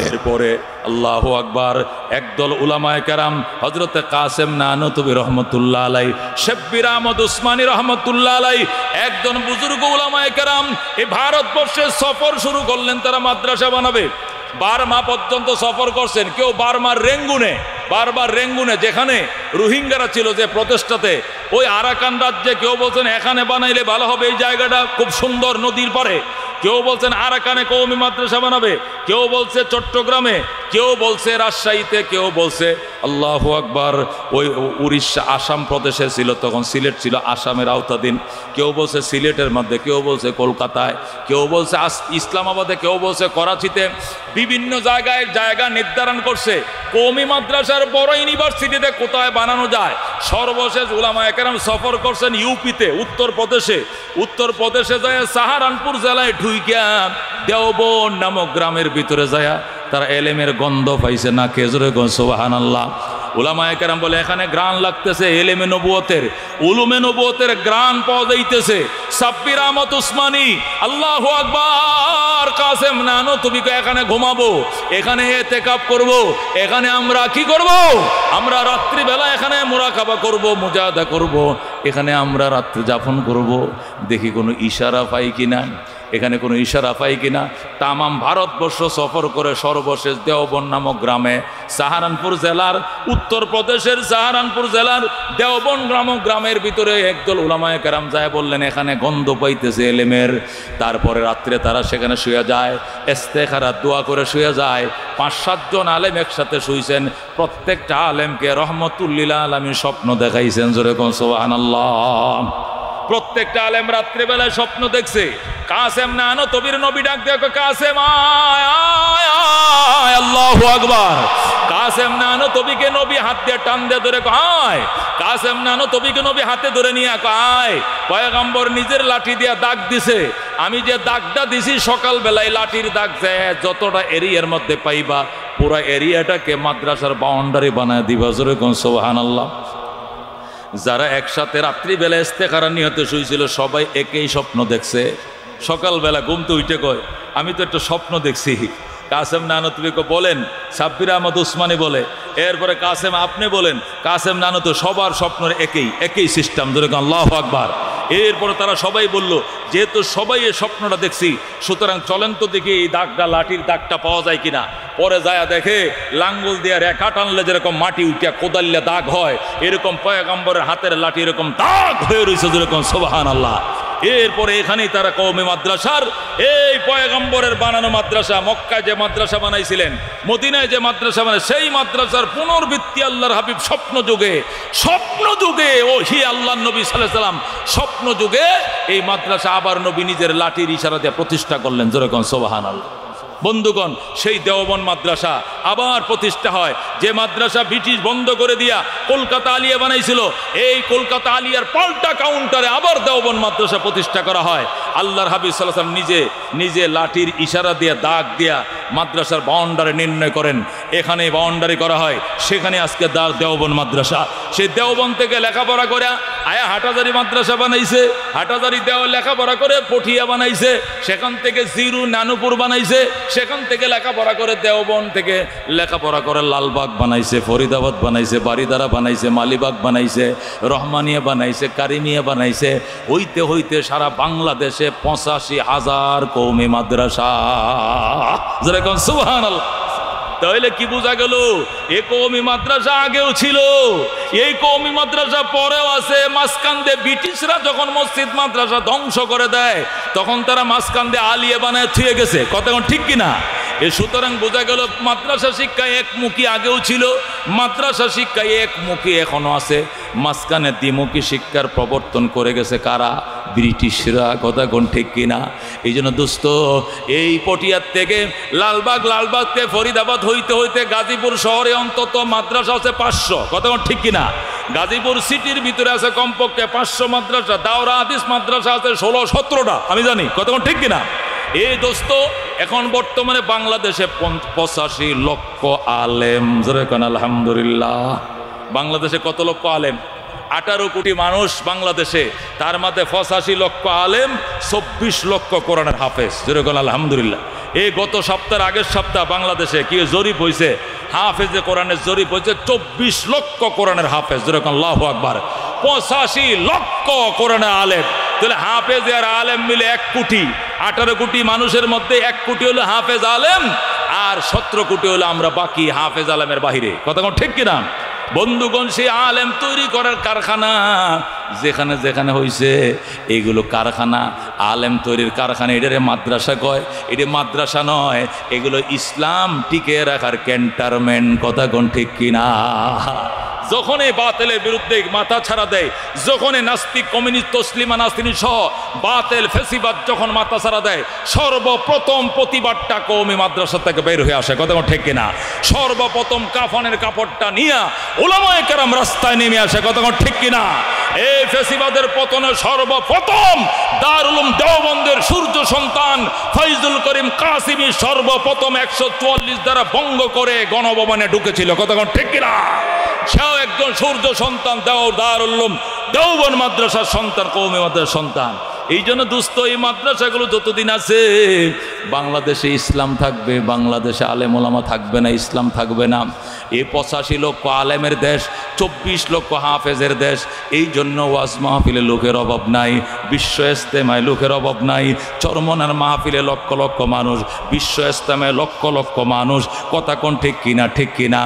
এরপরে আল্লাহু আকবার, একদল উলামায়ে কেরাম, হযরতে কাসেম নানতুবি রহমতুল্লাহ আলাই, শব্বির আহমদ উসমানী রহমতুল্লাহ আলাই, একজন বুজুর্গ উলামায়ে কেরাম এই ভারতবর্ষে সফর শুরু করলেন, তারা মাদ্রাসা বানাবে। বার্মা পর্যন্ত সফর করছেন, কেউ বার্মার রেঙ্গুনে যেখানে রোহিঙ্গারা ছিল যে প্রচেষ্টাতে, ওই আরাকান রাজ্যে কেউ বলছেন এখানে বানাইলে ভালো হবে, এই জায়গাটা খুব সুন্দর নদীর পাড়ে, কেউ বলছেন আরাকানে কওমি মাদ্রাসা বানাবে, কেউ বলছে চট্টগ্রামে, কেউ বলছে রাজশাহীতে, কেউ বলছে আল্লাহু আকবার ওই উড়িষ্যা আসাম প্রদেশে ছিল, তখন সিলেট ছিল আসামের আওতাধীন, কেউ বলছে সিলেটের মধ্যে, কেউ বলছে কলকাতায়, কেউ বলছে ইসলামাবাদে, কেউ বলছে করাচিতে, বিভিন্ন জায়গায় জায়গা নির্ধারণ করছে। কওমি মাদ্রাসার বড় ইউনিভার্সিটিতে কোথায় বানানো যায়। সর্বশেষ উলামায়ে কেরাম সফর করছেন ইউপিতে, উত্তরপ্রদেশে যায় সাহারানপুর জেলায় ঢুইকা দেওবন নামক গ্রামের ভিতরে যায় তারা এলেমের গন্ধ পাইছে না। কেজরে গো সুবহানাল্লাহ। উলামায়ে কেরাম বলে এখানে গ্রান লাগতেছে এলেমে নবুয়তের, উলুমে নবুয়তের গ্রান পাওয়া যাইতেছে। সাব্বির আহমদ উসমানী, আল্লাহু আকবার, কাসেম নানতুবিকে এখানে ঘুমাবো, এখানে ইতিকাফ করব, এখানে আমরা কি করব? আমরা রাত্রিবেলা এখানে মুরাকাবা করব, মুজাহাদা করব, এখানে আমরা রাত্রি যাপন করব। দেখি কোনো ইশারা পাই কিনা, এখানে কোনো ইশারা পাই কিনা। তামাম ভারতবর্ষ সফর করে সর্বশেষ দেওবন নামক গ্রামে, সাহারানপুর জেলার, উত্তরপ্রদেশের সাহারানপুর জেলার দেওবন নামক গ্রামের ভিতরে একদল উলামায়ে কেরাম যায়, বললেন এখানে গন্ধ পাইতেছে এলেমের। তারপরে রাত্রে তারা সেখানে শুয়ে যায়, ইস্তেখারা দোয়া করে শুয়ে যায়। 5-7 জন আলেম একসাথে শুইছেন, প্রত্যেকটা আলেমকে রহমতুল্লিল আলামিন স্বপ্ন দেখাইছেন। জোরে কোন সুবহানাল্লাহ। প্রত্যেকটা আলেম রাত্রিবেলায় স্বপ্ন দেখছে। কাসেম নানতুবির নবী ডাক দেখো, কাসেম আয় আয় আয়, আল্লাহু আকবার। কাসেম নানতুবিকে নবী হাত দিয়ে টান দিয়ে ধরে আয়, কাসেম নানতুবিকে নবী হাতে ধরে নিয়ে আয়। পয়গম্বর নিজের লাঠি দিয়ে দাগ দিছে, আমি যে দাগটা দিছি সকালবেলায় লাঠির দাগ যায়, যতটা এরিয়ার মধ্যে পাইবা পুরা এরিয়াটাকে মাদ্রাসার বাউন্ডারি বানায় দিবা। জোরে কোন সুবহানাল্লাহ। যারা একসাথে রাত্রিবেলা ইস্তেখারা নিহত শুয়েছিল সবাই একই স্বপ্ন দেখছে। সকালবেলা ঘুমতে উঠে কয় আমি তো একটা স্বপ্ন দেখছি। কাসেম নানতুবিকে বলেন, সাব্বির আহমদ উসমানী বলে, এরপরে কাসেম আপনি বলেন, কাসেম নানতু, সবার স্বপ্নের একই সিস্টেম। ধরে আল্লাহু আকবার। এরপরে তারা সবাই বলল যেহেতু সবাই এই স্বপ্নটা দেখছি, সুতরাং চলেন তো দেখি এই দাগটা, লাঠির দাগটা পাওয়া যায় কিনা। পরে যায় দেখে লাঙ্গল দিয়ে রেখা টানলে যেরকম মাটি উঠিয়া কোদাল্লা দাগ হয়, এরকম পয়গম্বরের হাতের লাঠি এরকম দাগ হয়ে রয়েছে, যেরকম সুবহানাল্লাহ। এরপরে এখানেই তারা কওমি মাদ্রাসার এই পয়গম্বরের বানানো মাদ্রাসা, মক্কায় যে মাদ্রাসা বানাইছিলেন, মদিনায় যে মাদ্রাসা বানাই, সেই মাদ্রাসার পুনর্বৃত্তি আল্লাহর হাবিব স্বপ্ন যুগে ওহি আল্লাহর নবী সাল্লাল্লাহু আলাইহি সাল্লাম স্বপ্ন যুগে এই মাদ্রাসা আবার নবী নিজের লাঠির ইশারা দিয়ে প্রতিষ্ঠা করলেন। যেরকম সুবহানাল্লাহ। বন্ধুগণ, সেই দেওবন্দ মাদ্রাসা আবার প্রতিষ্ঠা হয়, যে মাদ্রাসা ব্রিটিশ বন্ধ করে দিয়া কলকাতা আলিয়া বানাইছিল, এই কলকাতা আলিয়ার পাল্টা কাউন্টারে আবার দেওবন্দ মাদ্রাসা প্রতিষ্ঠা করা হয়। আল্লাহর হাবিব সাল্লাল্লাহু আলাইহি ওয়াসাল্লাম নিজে লাঠির ইশারা দিয়া দাগ দিয়া মাদ্রাসার বাউন্ডারি নির্ণয় করেন, এখানে বাউন্ডারি করা হয়, সেখানে আজকে দেওবন্দ মাদ্রাসা। সেই দেওবন্দ থেকে লেখাপড়া করে আয়া হাটাজারি মাদ্রাসা বানাইছে, হাটাজারি লেখাপড়া করে পটিয়া বানাইছে, সেখান থেকে জিরু নানুপুর বানাইছে, সেখান থেকে লেখাপড়া করে দেওবন্দ থেকে লেখাপড়া করে লালবাগ বানাইছে, ফরিদাবাদ বানাইছে, বারিদারা বানাইছে, মালিবাগ বানাইছে, রহমানিয়া বানাইছে, কারিমিয়া বানাইছে। হইতে হইতে সারা বাংলাদেশে ৮৫,০০০ কওমি মাদ্রাসা। যেরকম সুবহানাল্লাহ। তাহলে কি বোঝা গেল? এই কওমি মাদ্রাসা আগেও ছিল, এই কওমি মাদ্রাসা পরেও আছে। মাঝখান দিয়ে ব্রিটিশরা যখন মসজিদ মাদ্রাসা ধ্বংস করে দেয়, তখন তারা মাঝখান দিয়ে আলিয়া বানায় থুয়ে গেছে। কথা ঠিক কিনা? সুতরাং বোঝা গেল মাদ্রাসা শিক্ষা একমুখী আগেও ছিল, মাদ্রাসা শিক্ষা একমুখী এখনো আছে। মাঝখানে দ্বিমুখী শিক্ষার প্রবর্তন করে গেছে কারা? ব্রিটিশরা। কথা কোন ঠিক কিনা? এই জন্য দোস্ত, এই পটিয়ার থেকে লালবাগ থেকে ফরিদাবাদ হইতে হইতে গাজীপুর শহরে অন্তত মাদ্রাসা আছে ৫০০। কথা কোন ঠিক কিনা? গাজীপুর সিটির ভিতরে আছে কমপক্ষে ৫০০ মাদ্রাসা। দাওরা হাদিস মাদ্রাসা আছে ১৬-১৭টা, আমি জানি। কথা কোন ঠিক কিনা? এই দোস্ত, এখন বর্তমানে বাংলাদেশে ৮৫ লক্ষ আলেম। যেরকম আলহামদুলিল্লাহ। বাংলাদেশে কত লক্ষ আলেম? ১৮ কোটি মানুষ বাংলাদেশে, তার মধ্যে ৮৫ লক্ষ আলেম, ২৪ লক্ষ কোরআনের হাফেজ। যেরকম আলহামদুলিল্লাহ। এই গত সপ্তাহের আগের সপ্তাহ বাংলাদেশে কি জরিপ হয়েছে? হাফেজে কোরআনের জরিপ হয়েছে ২৪ লক্ষ কোরআনের হাফেজ। যেরকম আল্লাহু আকবার। ৮৫ লক্ষ কোরআনের আলেম। তাহলে হাফেজ আর আলেম মিলে ১ কোটি। ১৮ কোটি মানুষের মধ্যে ১ কোটি হলো হাফেজ আলেম, আর ১৭ কোটি হলো আমরা বাকি হাফেজ আলেমের বাহিরে। কথা কোন ঠিক কিনা? বন্ধুগণ, সেই আলেম তৈরি করার কারখানা যেখানে যেখানে হয়েছে, এগুলো কারখানা, আলেম তৈরির কারখানা। এটারে মাদ্রাসা কয়? এটা মাদ্রাসা নয়, এগুলো ইসলাম টিকে রাখার ক্যান্টনমেন্ট। কথা কোন ঠিক কিনা? যখনই বাতিলের বিরুদ্ধে মাথা ছাড়া দেয়, যখনই নাস্তিক, কমিউনিস্ট, তসলিমা নাস্তিনী সহ বাতিল ফেসিবাদ যখন মাথা ছাড়া দেয়, সর্বপ্রথম প্রতিবাদটা কওমি মাদ্রাসা থেকে বের হয়ে আসে। কথা ঠিক কিনা? সর্বপ্রথম কাফনের কাপড়টা নিয়ে উলামায়ে কেরাম রাস্তায় নেমে আসে। কথা ঠিক কিনা? এই ফেসিবাদের পতনে সর্বপ্রথম দারুল উলুম দেওবন্দের সূর্য সন্তান ফয়জুল করিম কাসিমি সর্বপ্রথম ১৪৪ দ্বারা ভঙ্গ করে গণভবনে ঢুকেছিল। কথা ঠিক কিনা? সেও একজন সূর্য সন্তান, দারুল উলুম দেওবন্দ মাদ্রাসার সন্তান, কওমি মাদ্রাসার সন্তান। এই জন্য দোস্ত, এই মাদ্রাসাগুলো যতদিন আছে বাংলাদেশে ইসলাম থাকবে, বাংলাদেশে আলেম ওলামা থাকবে না, ইসলাম থাকবে না। এই ৮৫ লক্ষ আলেমের দেশ, ২৪ লক্ষ হাফেজের দেশ। এই জন্য ওয়াজ মাহফিলে লোকের অভাব নাই, বিশ্ব ইজতেমায় লোকের অভাব নাই, চরমনার মাহফিলে লক্ষ লক্ষ মানুষ, বিশ্ব ইজতেমায় লক্ষ লক্ষ মানুষ। কথা কোন ঠিক কিনা? ঠিক কিনা?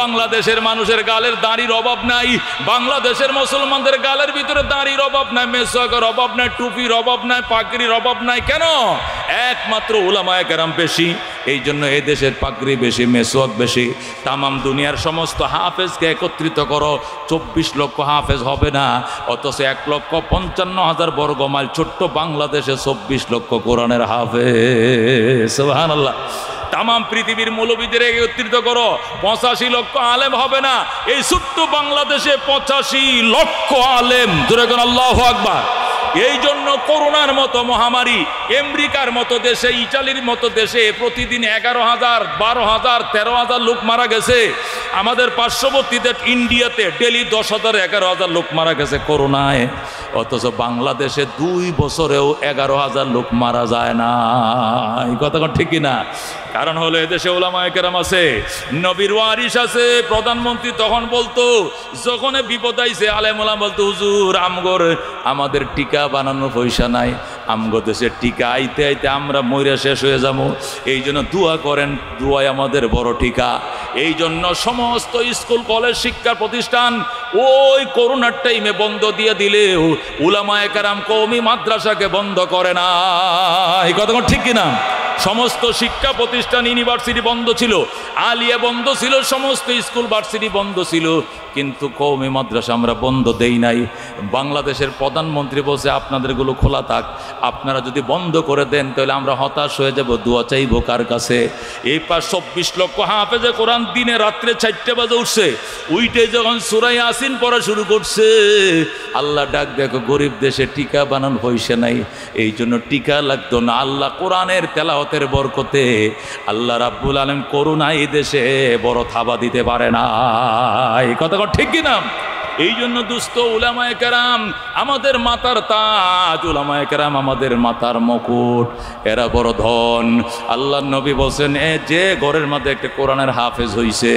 বাংলাদেশের মানুষের গালের দাড়ির অভাব নাই, বাংলাদেশের মুসলমানদের গালের ভিতরে দাড়ির অভাব নাই, মেসওয়াকের অভাব নাই, টুপির অভাব নাই, পাগড়ির অভাব নাই। কেন? একমাত্র উলামায়ে কেরাম বেশি, এই জন্য এই দেশের পাগড়ি বেশি, মেসওয়াক বেশি। তামাম দুনিয়ার সমস্ত হাফেজকে একত্রিত করো, ২৪ লক্ষ হাফেজ হবে না, অথচ ১,৫৫,০০০ বর্গ মাইল ছোট্ট বাংলাদেশে ২৪ লক্ষ কোরআনের হাফেজ। সুবহানাল্লাহ। তামাম পৃথিবীর মৌলবীদের একত্রিত করো, ৮৫ লক্ষ আলেম হবে না, এই ছোট্ট বাংলাদেশে ৮৫ লক্ষ আলেম। যেরকম আল্লাহু আকবার। এই জন্য করোনার মতো মহামারী আমেরিকার মতো দেশে, ইটালির মতো দেশে প্রতিদিন 11,000, 12,000, 13,000 লোক মারা গেছে। আমাদের পার্শ্ববর্তীতে ইন্ডিয়াতে ডেলি 10,000, 11,000 লোক মারা গেছে করোনায়। অথচ বাংলাদেশে 2 বছরেও 11,000 লোক মারা যায় না। এই কথা ঠিক কিনা? কারণ হলো এদেশে উলামায়ে কেরাম আছে, নবীর ওয়ারিস আছে। প্রধানমন্ত্রী তখন বলতো, যখন বিপদ আইছে আলেম ওলামা বলতো, হুজুর আমাদের টিকা বানানোর পয়সা নাই, আমগো দেশের টিকা আইতে আইতে আমরা মইরা শেষ হয়ে যাবো, এই জন্য দোয়া করেন, দোয়াই আমাদের বড় টিকা। এই জন্য সমস্ত স্কুল কলেজ শিক্ষা প্রতিষ্ঠান ওই করোনার টাইমে বন্ধ দিয়ে দিলেও উলামায়ে কেরাম কওমি মাদ্রাসাকে বন্ধ করে না। এই কথা ঠিক কিনা? সমস্ত শিক্ষা প্রতিষ্ঠান ইউনিভার্সিটি বন্ধ ছিল, আলিয়া বন্ধ ছিল, সমস্ত স্কুল ভার্সিটি বন্ধ ছিল, কিন্তু কওমি মাদ্রাসা আমরা বন্ধ দেই নাই। বাংলাদেশের প্রধানমন্ত্রী বলছে আপনাদেরগুলো খোলা থাক, আপনারা যদি বন্ধ করে দেন তাহলে আমরা হতাশ হয়ে যাব, দোয়া চাইব কার কাছে? এই 24 লক্ষ হাফেজে কোরআন দিনে রাত্রে 4টে বাজে উঠছে, উইটে যখন সূরা ইয়াসিন পড়া শুরু করছে, আল্লাহ ডাক দেখো গরিব দেশে টিকা বানানো হইছে নাই, এই জন্য টিকা লাগতো না। আল্লাহ কোরআনের তেলাওয়াতের বরকতে আল্লাহ রাব্বুল আলামিন করোনা এই দেশে বড় থাবা দিতে পারে না। এই কথা ঠিক কিনা? এই জন্য দুস্থ উলামায়ে কেরাম আমাদের মাথার তাজ, উলামায়ে কেরাম আমাদের মাথার মুকুট, এরা বড় ধন। আল্লাহর নবী বলেন, যে ঘরের মধ্যে একটা কোরআনের হাফেজ হইছে,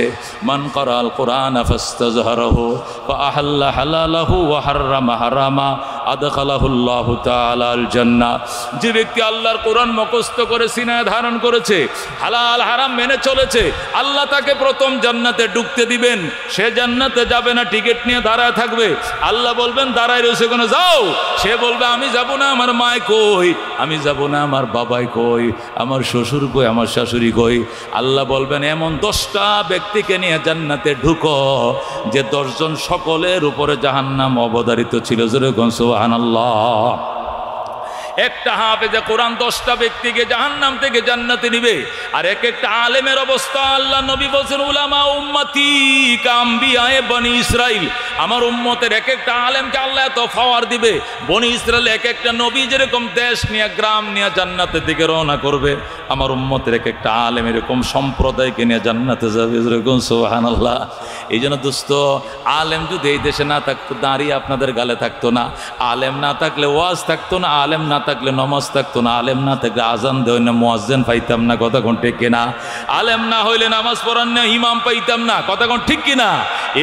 মান ক্বারাআল কোরআন ফাস্তাজহারাহু ফাআহাল্লা হালালাহু ওয়া হাররামা হারামা আদখালাহুল্লাহু তাআলা আল জান্নাহ। যে ব্যক্তি আল্লাহর কোরআন মুখস্থ করে সিনায় ধারণ করেছে, হালাল হারাম মেনে চলেছে, আল্লাহ তাকে প্রথম জান্নাতে ঢুকতে দিবেন। সে জান্নাতে যাবে না, টিকিট নিয়ে দাঁড়ায় থাকবে। আল্লাহ বলবেন দাঁড়ায় রয়েছে কেন, যাও। সে বলবে আমি যাব না, আমার মায় কই, আমি যাব না, আমার বাবাই কই, আমার শ্বশুর কই, আমার শাশুড়ি কই। আল্লাহ বলবেন এমন 10টা ব্যক্তিকে নিয়ে জান্নাতে ঢুকো যে 10 জন সকলের উপরে জাহান্নাম অবধারিত ছিল। যেরকম সুবহানাল্লাহ। একটা হাফেজে কোরআন 10টা ব্যক্তিকে জাহান্নাম থেকে জান্নাতে নিবে। আর এক একটা আলেমের অবস্থা আল্লাহ নবী বলেন, উলামা উম্মতি কাম্বিয়ায়ে বনি ইসরাইল, আমার উম্মতের এক একটা আলেমকে আল্লাহ এত পাওয়ার দিবে, বনি ইসরাইল এক একটা নবী যেরকম দেশ নিয়ে গ্রাম নিয়ে জান্নাতের দিকে রওনা করবে, আমার উম্মতের এক একটা আলেম এরকম সম্প্রদায়কে নিয়ে জান্নাতে যাবে। যেরকম সুবহানাল্লাহ। এই জন্য দোস্ত, আলেম যদি এই দেশে না থাকতো, দাঁড়িয়ে আপনাদের গালে থাকতো না, আলেম না থাকলে ওয়াজ থাকতো না, আলেম না থাকলে নমাজ থাকতো না, আলেম না থাকলে আজান দেয় না, মুয়াজ্জিন পাইতাম না। কথা কোন ঠিক কিনা? আলেম না হইলে নামাজ পড়ার না ইমাম পাইতাম না। কথা কোন ঠিক কিনা?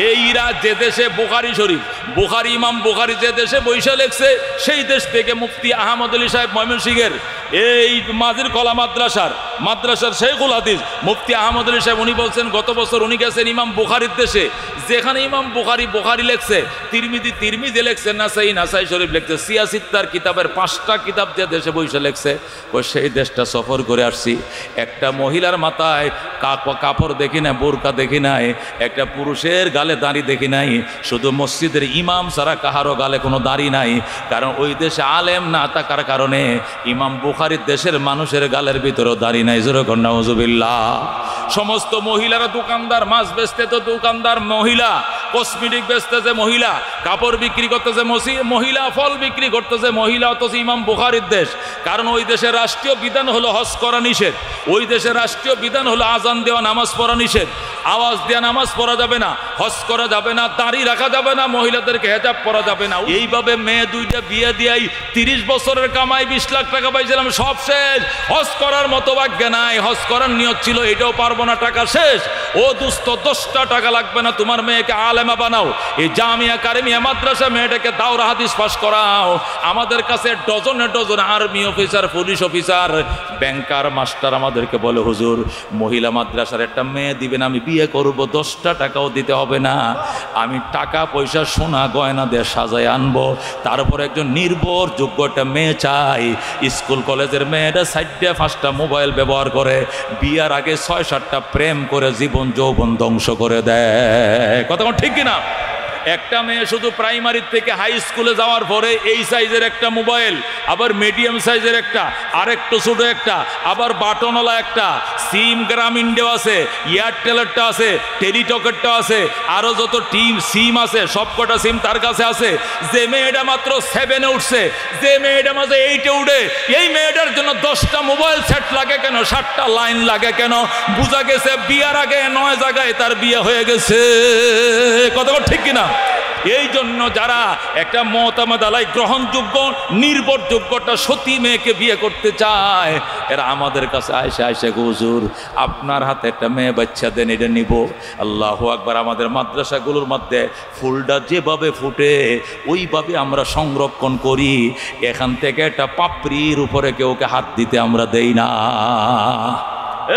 এইরা যে দেশে বুখারী শরীফ, বুখারী ইমাম বুখারী যে দেশে বইসা লেখছে, সেই দেশ থেকে মুফতি আহমদ আলী সাহেব ময়মনসিংহের এই মাজির কলা মাদ্রাসার শেখুল হাদিস মুফতি আহমদ আলী সাহেব, উনি বলছেন গত বছর উনি গেছেন ইমাম বুখারীর দেশে, যেখানে ইমাম বুখারী লেখছে, তিরমিজি লেখছে, নাসাই শরীফ লেখছে, সিয়াসিত্তার কিতাবের 5টা কিতাব যে দেশে বইসা লেখছে, সেই দেশটা সফর করে আসছি। একটা মহিলার মাথায় কাপড় দেখি না, বোরকা দেখি নাই, একটা পুরুষের গালে দাড়ি দেখি নাই, শুধু মসজিদের ইমাম ছাড়া কাহারও গালে কোনো দাড়ি নাই। কারণ ওই দেশে আলেম না থাকার কারণে ইমাম বুখারীর দেশের মানুষের গালের ভিতরেও দাড়ি নাই। যেরকম নাউজুবিল্লাহ। সমস্ত মহিলারা দোকানদার, মাছ বেচতে তো দোকানদার মহিলা, কসমেটিক বেচতেছে মহিলা, কাপড় বিক্রি করতেছে মহিলা, ফল বিক্রি করতেছে মহিলা। অথচ ইমাম বুখারীর দেশ, কারণ ওই দেশের রাষ্ট্রীয় বিধান হলো হজ করা নিষেধ, ওই দেশের রাষ্ট্রীয় বিধান হলো আজান দেওয়া, নামাজ পড়া নিষেধ, আওয়াজ দেওয়া নামাজ পড়া যাবে না, হজ করা যাবে না, দাড়ি রাখা যাবে না, মহিলাদেরকে হেজাব পরা যাবে না। এইভাবে মেয়ে 2টা বিয়ে দিয়াই 30 বছরের কামাই 20 লাখ টাকা পাইছিলাম, সব শেষ। হজ করার মতো ভাগ্য নাই, হজ করার নিয়ত ছিল, এটাও পারবো না, টাকা শেষ। ও দুস্থ, 10টা টাকা লাগবে না, তোমার মেয়েকে আলেমা বানাও, এই জামিয়া কারিমিয়া মাদ্রাসা মেয়েটাকে দাওরা হাদিস পাস করাও। আমাদের কাছে ডজনে dozen army officer, police officer, banker, master আমাদেরকে বলে, হুজুর মহিলা মাদ্রাসার একটা মেয়ে দিবেন, আমি বিয়ে করব, 10টা টাকাও দিতে হবে না, আমি টাকা পয়সা সোনা গয়না দিয়ে সাজায় আনবো, তারপর একজন নির্ভরযোগ্য একটা মেয়ে চাই। স্কুল কলেজের মেয়েটা 4টা 5টা মোবাইল ব্যবহার করে, বিয়ার আগে 6-7টা প্রেম করে জীবন যৌবন ধ্বংস করে দেয়। কথা ঠিক কিনা? একটা মেয়ে শুধু প্রাইমারি থেকে হাই স্কুলে যাওয়ার পরে এই সাইজের একটা মোবাইল, আবার মিডিয়াম সাইজের একটা, আরেকটু ছোট একটা, আবার বাটনওয়ালা একটা, সিম গ্রামীণটাও আছে, এয়ারটেলেরটা আছে, টেলিটকেরটা আছে, আরো যত সিম আছে সবকটা সিম তার কাছে আছে। যে মেয়েটা মাত্র 7-এ উঠছে, যে মেয়েটা মাত্র 8-এ উঠে, এই মেয়েটার জন্য 10টা মোবাইল সেট লাগে কেন, 7টা লাইন লাগে কেন? বুঝা গেছে বিয়ার আগে 9 জায়গায় তার বিয়ে হয়ে গেছে। কথা ঠিক কিনা? এই জন্য যারা একটা মতামত আলাই গ্রহণযোগ্য নির্ভরযোগ্যটা সতী মেয়েকে বিয়ে করতে চায়, এরা আমাদের কাছে আয়সা হুজুর আপনার হাতে একটা মেয়ে বাচ্চা দেন, এটা নিব। আল্লাহু আকবার। আমাদের মাদ্রাসাগুলোর মধ্যে ফুলটা যেভাবে ফুটে ওইভাবে আমরা সংরক্ষণ করি। এখান থেকে একটা পাপড়ির উপরে কেউকে হাত দিতে আমরা দেই না।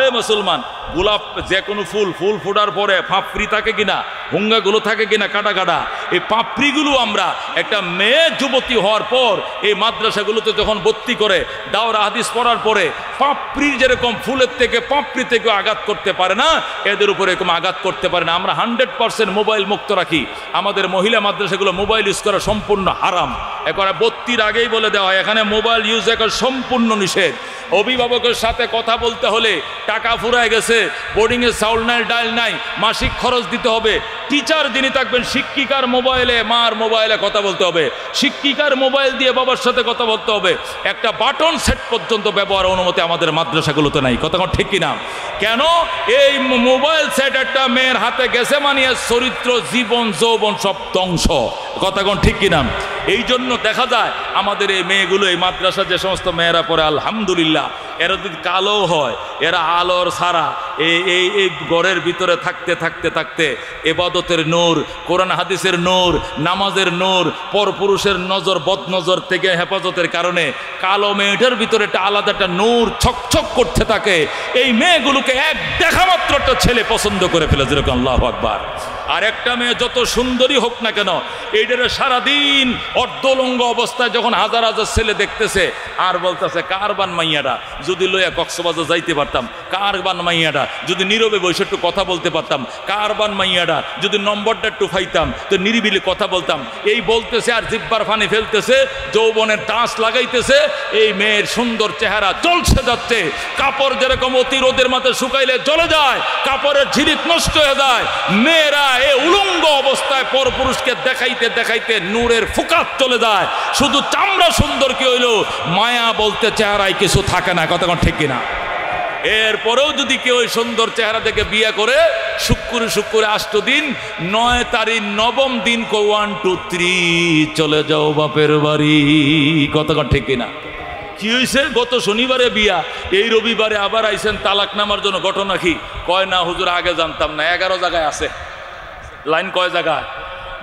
এ মুসলমান, গোলাপ যে কোনো ফুল ফোটার পরে পাপড়ি থাকে কিনা, হুঙ্গাগুলো থাকে কিনা কাটা কাটা, এই পাপড়িগুলো আমরা একটা মেয়ে যুবতী হওয়ার পর এই মাদ্রাসাগুলোতে যখন ভর্তি করে দাওরা হাদিস পড়ার পরে পাপড়ির যেরকম ফুলের থেকে পাপড়ি থেকে আঘাত করতে পারে না, এদের উপরে এরকম আঘাত করতে পারে না। আমরা 100% মোবাইল মুক্ত রাখি। আমাদের মহিলা মাদ্রাসাগুলো মোবাইল ইউজ করা সম্পূর্ণ হারাম। একবারে ভর্তির আগেই বলে দেওয়া হয় এখানে মোবাইল ইউজ এখন সম্পূর্ণ নিষেধ। অভিভাবকের সাথে কথা বলতে হলে টাকা ফুরায় গেছে, বোর্ডিংয়ে চাউল নাই ডাল নাই, মাসিক খরচ দিতে হবে। টিচার যিনি থাকবেন শিক্ষিকার মোবাইলে মার মোবাইলে কথা বলতে হবে, শিক্ষিকার মোবাইল দিয়ে বাবার সাথে কথা বলতে হবে। একটা বাটন সেট পর্যন্ত ব্যবহার অনুমতি আমাদের মাদ্রাসাগুলোতে নাই। কথা ঠিক কিনা? কেন? এই মোবাইল সেট একটা মেয়ের হাতে গেছে মানিয়ে চরিত্র, জীবন, যৌবন সব ধ্বংস। কথা ঠিক কিনা? এই জন্য দেখা যায় আমাদের এই মেয়েগুলো এই মাদ্রাসা যে সমস্ত মেয়েরা পড়ে আলহামদুলিল্লাহ, এরা যদি কালো হয়, এরা আলোর ছাড়া এই ঘরের ভিতরে থাকতে থাকতে থাকতে ইবাদতের নূর, কোরআন হাদিসের নূর, নামাজের নূর, পরপুরুষের নজর বদনজর থেকে হেফাজতের কারণে কালো মেয়েটার ভিতরে একটা আলাদা একটা নূর ছকছক করতে থাকে। এই মেয়েগুলোকে এক দেখা মাত্র একটা ছেলে পছন্দ করে ফেলে, যেরকম আল্লাহু আকবার। আর একটা মেয়ে যত সুন্দরী হোক না কেন, এইটারে সারাদিন অর্ধলঙ্গ অবস্থায় যখন হাজার হাজার ছেলে দেখতেছে আর বলতেছে কারবান মাইয়াটা যদি লইয়া কক্সবাজার যাইতে পারতাম, কারবান মাইয়াটা যদি নীরবে বসে একটু কথা বলতে পারতাম, কারবান মাইয়াটা যদি নম্বরটা একটু পাইতাম তো নিরিবিলি কথা বলতাম। এই বলতেছে আর জিব্বার ফানি ফেলতেছে, যৌবনের টাঁচ লাগাইতেছে। এই মেয়ের সুন্দর চেহারা জ্বলছে যাচ্ছে। কাপড় যেরকম অতি রোদের মাথায় শুকাইলে জ্বলে যায়, কাপড়ের ঝিলিক নষ্ট হয়ে যায়। মেয়েরা এই উলঙ্গ অবস্থায় পরপুরুষকে দেখাইতে দেখাইতে নূরের ফুকাত চলে যায়। শুধু চামড়া সুন্দর কি হইল, মায়া বলতে চেহারায় কিছু থাকে না। কথা ঠিক কিনা? এরপরেও যদি কেউ ওই সুন্দর চেহারা দেখে বিয়ে করে, শুক্রে 8 দিন, 9 তারিখ 9ম দিন 1 2 3 চলে যাও বাপের বাড়ি। কথা ঠিক কিনা? কি হয়েছে? গত শনিবারে বিয়া, এই রবিবারে আবার আইছেন তালাক নামার জন্য। ঘটনা কি? কয় না হুজুর আগে জানতাম না, 11 জায়গায় আছে লাইন। কয় জায়গায়?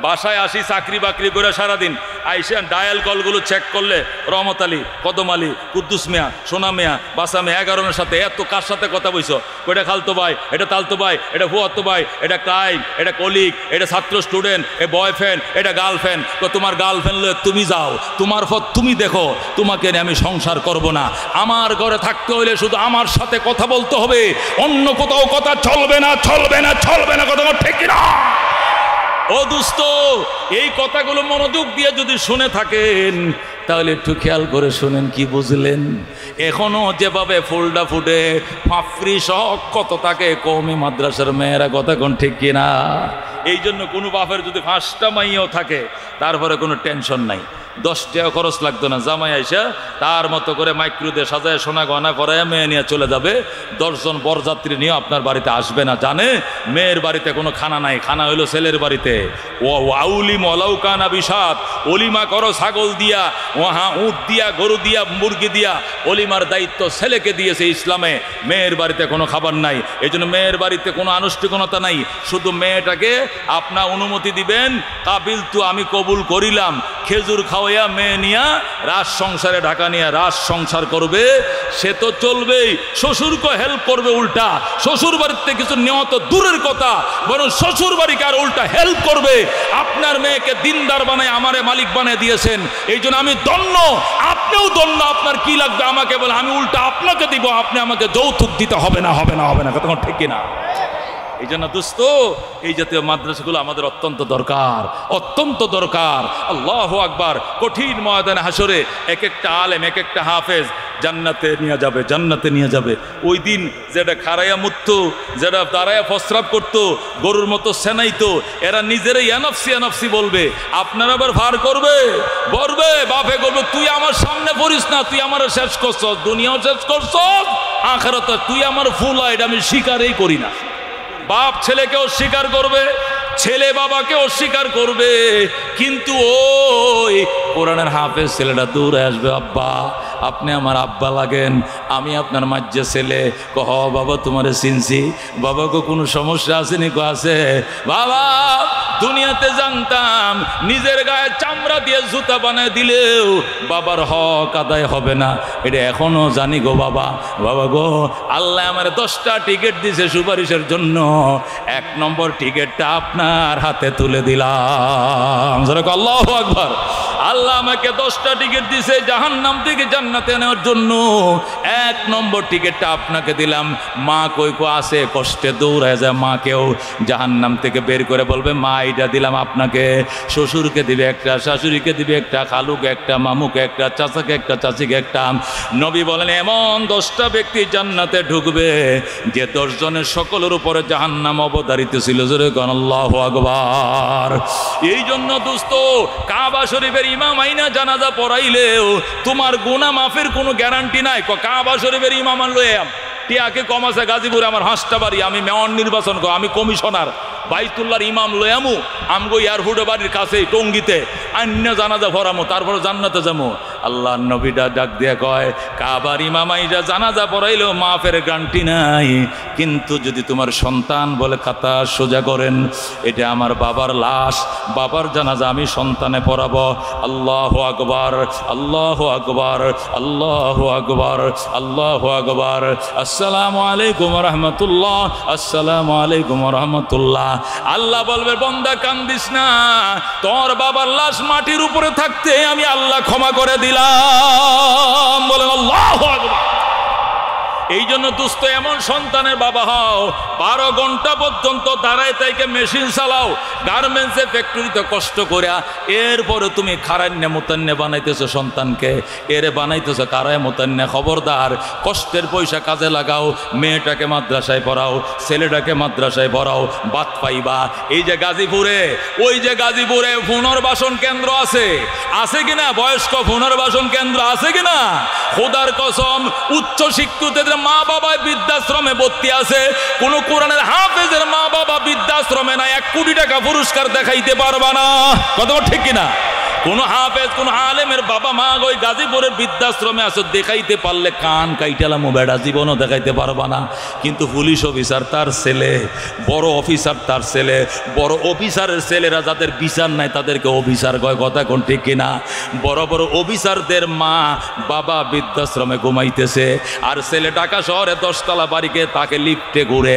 বাসায় আসি চাকরি বাকরি করে সারাদিন, আইসেন ডায়াল কলগুলো চেক করলে রহমত আলী, কদম আলী, কুদ্দুস মিয়া, সোনা মিয়া, বাসা মিয়া, 11জনের সাথে। এত কার সাথে কথা বলছো? এটা খালতো ভাই, এটা তালতো ভাই, এটা ফুয়াতো ভাই, এটা ক্লাইন্ট, এটা কলিগ, এটা ছাত্র স্টুডেন্ট, এ বয়ফ্রেন্ড, এটা গার্লফ্রেন্ড। তোমার গার্লফ্রেন্ড লয়ে তুমি যাও, তোমার পথ তুমি দেখো, তোমাকে নিয়ে আমি সংসার করব না। আমার ঘরে থাকতে হইলে শুধু আমার সাথে কথা বলতে হবে, অন্য কোথাও কথা চলবে না, চলবে না, চলবে না। কথা ঠিক না? ও দোস্ত, এই কথাগুলো মনোযোগ দিয়ে যদি শুনে থাকেন তাহলে একটু খেয়াল করে শুনেন। কি বুঝলেন? এখনো যেভাবে ফুলটা ফুটে পাপড়ি সহ কত থাকে কওমি মাদ্রাসার মেয়েরা। কথা ঠিক কিনা? এই জন্য কোনো বাপের যদি 5টা মাইয়াও থাকে তারপরে কোনো টেনশন নাই, 10 টাকা খরচ লাগতো না। জামাই আইসা তার মতো করে মাইক্রো দিয়ে সাজায় সোনা গয়না করায় মেয়ে নিয়ে চলে যাবে। 10 জন বরযাত্রী নিয়ে আপনার বাড়িতে আসবে না। জানে মেয়ের বাড়িতে কোনো খানা নাই, খানা হইলো ছেলের বাড়িতে। ও আউলিম ওলাউকানা বিষাদ, অলিমা করো ছাগল দিয়া, ওহা উট দিয়া, গরু দিয়া, মুরগি দিয়া। অলিমার দায়িত্ব ছেলেকে দিয়েছে ইসলামে। মেয়ের বাড়িতে কোনো খাবার নাই, এই জন্য মেয়ের বাড়িতে কোনো আনুষ্ঠানিকতা নাই। শুধু মেয়েটাকে আপনার অনুমতি দিবেন, কাবিল তু আমি কবুল করিলাম, খেজুর খাওয়াইয়া মেয়ে নিয়া রাজ সংসারে ঢাকা নিয়ে রাজ সংসার করবে। সে তো চলবেই, শ্বশুরকে হেল্প করবে উল্টা। শ্বশুর বাড়িতে কিছু নেওয়া তো দূরের কথা, বরং শ্বশুর বাড়িকে আর উল্টা হেল্প করবে। আপনার মেয়েকে দিনদার বানায় আমারে মালিক বানিয়ে দিয়েছেন, এই জন্য আমি ধন্য, আপনিও ধন্য। আপনার কি লাগবে আমাকে বলে, আমি উল্টা আপনাকে দিব, আপনি আমাকে যৌতুক দিতে হবে না, হবে না, হবে না। কথা ঠিক কিনা? এই জন্য দোস্ত, এই জাতীয় মাদ্রাসাগুলো আমাদের অত্যন্ত দরকার, অত্যন্ত দরকার। আল্লাহু আকবার। কঠিন ময়দানে হাসরে এক একটা আলেম, এক একটা হাফেজ জান্নাতে নিয়ে যাবে, জান্নাতে নিয়ে যাবে। ওই দিন যেটা খারাইয়া মুততো, যেটা দাঁড়াইয়া প্রস্রাব করতো, গরুর মতো সেনাইতো, এরা নিজেরাই এনফসি এনফসি বলবে। আপনারা আবার ভার করবে, বলবে, বাপে করবে, তুই আমার সামনে পড়িস না, তুই আমার শেষ করছস, দুনিয়াও শেষ করছস, আখিরাতে তুই আমার ফুলা, এটা আমি স্বীকারই করি না। বাপ ছেলেকে অস্বীকার করবে, ছেলে বাবাকে অস্বীকার করবে, কিন্তু ওই কোরআনের হাফেজ ছেলেটা দূরে আসবে, আব্বা আপনি আমার আব্বা লাগেন, আমি আপনার মাঝে ছেলে। কহ বাবা তোমারে চিনছি, বাবাকে কোনো সমস্যা আসেনি? কো আছে বাবা। দুনিয়াতে জানতাম নিজের গায়ে চামড়া দিয়ে জুতা বানায় দিলেও বাবার হক আদায় হবে না, এটা এখনো জানি গো বাবা। বাবা গো, আল্লাহ আমার 10টা টিকিট দিছে সুপারিশের জন্য, 1 নম্বর টিকিটটা আপনার হাতে তুলে দিলাম। আল্লাহু আকবার। আল্লাহ আমাকে 10টা টিকিট দিছে জাহান্নাম থেকে জান্নাতে নেওয়ার জন্য, 1 নম্বর টিকিটটা আপনাকে দিলাম। মা কই কো আছে, কষ্টে দৌড়ায় যায়, মাকেও জাহান্নাম থেকে বের করে বলবে, মা এটা দিলাম আপনাকে। শ্বশুরকে দিবে একটা, শাশুড়িকে দিবে একটা, খালুকে একটা, মামুকে একটা, চাচাকে একটা, চাচিকে একটা। নবী বলেন এমন 10টা ব্যক্তি জান্নাতে ঢুকবে যে 10 জনের সকলের উপরে জাহান্নাম অবধারিত ছিল। জোরে কোন আল্লাহু আকবার। এই জন্য দোস্ত, কাবা শরীফের ইমাম আইনা জানাজা পড়াইলেও তোমার গুনাহ মাফের কোনো গ্যারান্টি নাই। কাবা শরীফের ইমাম আনলো টিয়াকে কম আছে গাজীপুরে, আমার হাঁসটা বাড়ি, আমি মেয়র নির্বাচন করি, আমি কমিশনার, বাইতুল্লাহর ইমাম লয়ামু আমগো এয়ারপোর্টে বাড়ির কাছে টঙ্গিতে আন্য জানাজা ভরামো, তারপরে জান্নাতে যাবো। আল্লাহ নবীটা ডাক দিয়ে কয়, কাবার ইমাম আইজা জানাজা পড়াইলেও মাফের গ্যারান্টি নাই, কিন্তু যদি তোমার সন্তান বলে খাতা সোজা করেন, এটা আমার বাবার লাশ, বাবার জানাজা আমি সন্তানে পড়াবো। আল্লাহু আকবার, আল্লাহু আকবার, আল্লাহু আকবার, আল্লাহু আকবার। আসসালামু আলাইকুম রহমতুল্লাহ, আসসালামু আলাইকুম রহমতুল্লাহ। আল্লাহ বলবে, বন্দা কান্দিস না, তোর বাবার লাশ মাটির উপরে থাকতে আমি আল্লাহ ক্ষমা করে দিলাম। বলেন আল্লাহু আকবার। এই জন্য দুস্থ এমন সন্তানের বাবা হও, 12 ঘন্টা পর্যন্ত দাঁড়ায় তাইকে মেশিন চালাও, গার্মেন্টসে ফ্যাক্টরিতে কষ্ট করে, এরপরে তুমি খারান্যা মোতান্যা বানাইতেছো সন্তানকে, এরে বানাইতেছো কারায় মোতান্যা। খবরদার, কষ্টের পয়সা কাজে লাগাও, মেয়েটাকে মাদ্রাসায় পড়াও, ছেলেটাকে মাদ্রাসায় পড়াও, বাদ পাইবা। এই যে গাজীপুরে, ওই যে গাজীপুরে পুনর্বাসন কেন্দ্র আছে, আছে কিনা? বয়স্ক পুনর্বাসন কেন্দ্র আছে কিনা? খোদার কসম, উচ্চ শিক্ষিতদের মা বাবা বৃদ্ধাশ্রমে ভর্তি আছে, কোন কোরআনের হাফেজের মা বাবা বৃদ্ধাশ্রমে না 1 কোটি টাকা পুরস্কার দেখাইতে পারবা না। কথা ঠিক কিনা? কোন হাফেজ, কোন আলেমের বাবা মা ওই গাজীপুরের বৃদ্ধাশ্রমে আছে, দেখাইতে পারলে কান কাইটালাম বেড়া, জীবনও দেখাইতে পারবা না। কিন্তু পুলিশ অফিসার তার ছেলে, বড় অফিসার তার ছেলে, বড় অফিসারের ছেলেরা যাদের বিচার নাই তাদেরকে অফিসার কয়। কথা কোন ঠিক কিনা? বড় বড় অফিসারদের মা বাবা বৃদ্ধাশ্রমে ঘুমাইতেছে, আর ছেলে ঢাকা শহরে 10 তলা বাড়িকে তাকে লিফটে ঘুরে,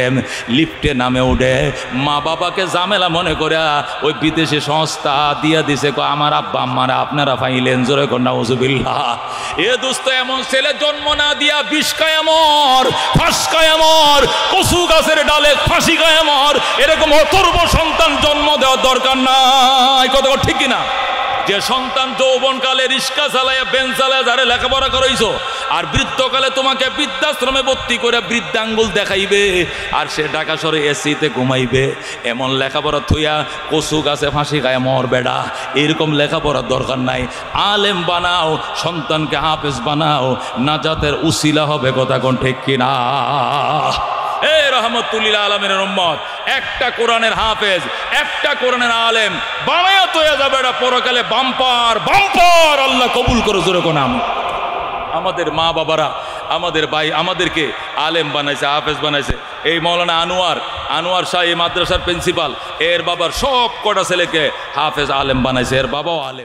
লিফটে নামে উঠে, মা বাবাকে ঝামেলা মনে করে ওই বিদেশি সংস্থা দিয়া দিছে, আমার আব্বা আম্মারা আপনারা ফাইলেন। জোরে কর নাউজুবিল্লাহ। এ দোস্ত, এমন ছেলে জন্ম না দিয়া 20 কায়ামর, 5 কায়ামর, কচু গাছের ডালে ফাঁসি কায়ামর, এরকম অথর্ব সন্তান জন্ম দেওয়ার দরকার নাই। কথা ঠিক কিনা? যে সন্তান যৌবনকালে রিক্সা চালায়, বেঞ্চ চালায় যারা লেখাপড়া করাইছো, আর বৃদ্ধকালে তোমাকে বৃদ্ধাশ্রমে ভর্তি করে বৃদ্ধাঙ্গুল দেখাইবে, আর সে ঢাকা শহরে এসিতে ঘুমাইবে, এমন লেখাপড়া থইয়া কচু গাছে ফাঁসি খায় মর বেড়া, এরকম লেখাপড়ার দরকার নাই। আলেম বানাও, সন্তানকে হাফেজ বানাও, নাজাতের উসিলা হবে। কথা কোন ঠিক কিনা? এ রহমতুল্লিল আলমের উম্মত, একটা কোরআনের হাফেজ, একটা কোরআনের আলেম বানায়া তো যাবে, এটা পরকালে বাম্পার বাম্পার আল্লাহ কবুল করে। জোরে কোন আমি, আমাদের মা বাবারা, আমাদের ভাই আমাদেরকে আলেম বানাইছে, হাফেজ বানাইছে। এই মৌলানা আনোয়ার শাহ এই মাদ্রাসার প্রিন্সিপাল, এর বাবার সব কটা ছেলেকে হাফেজ আলেম বানাইছে, এর বাবাও আলেম।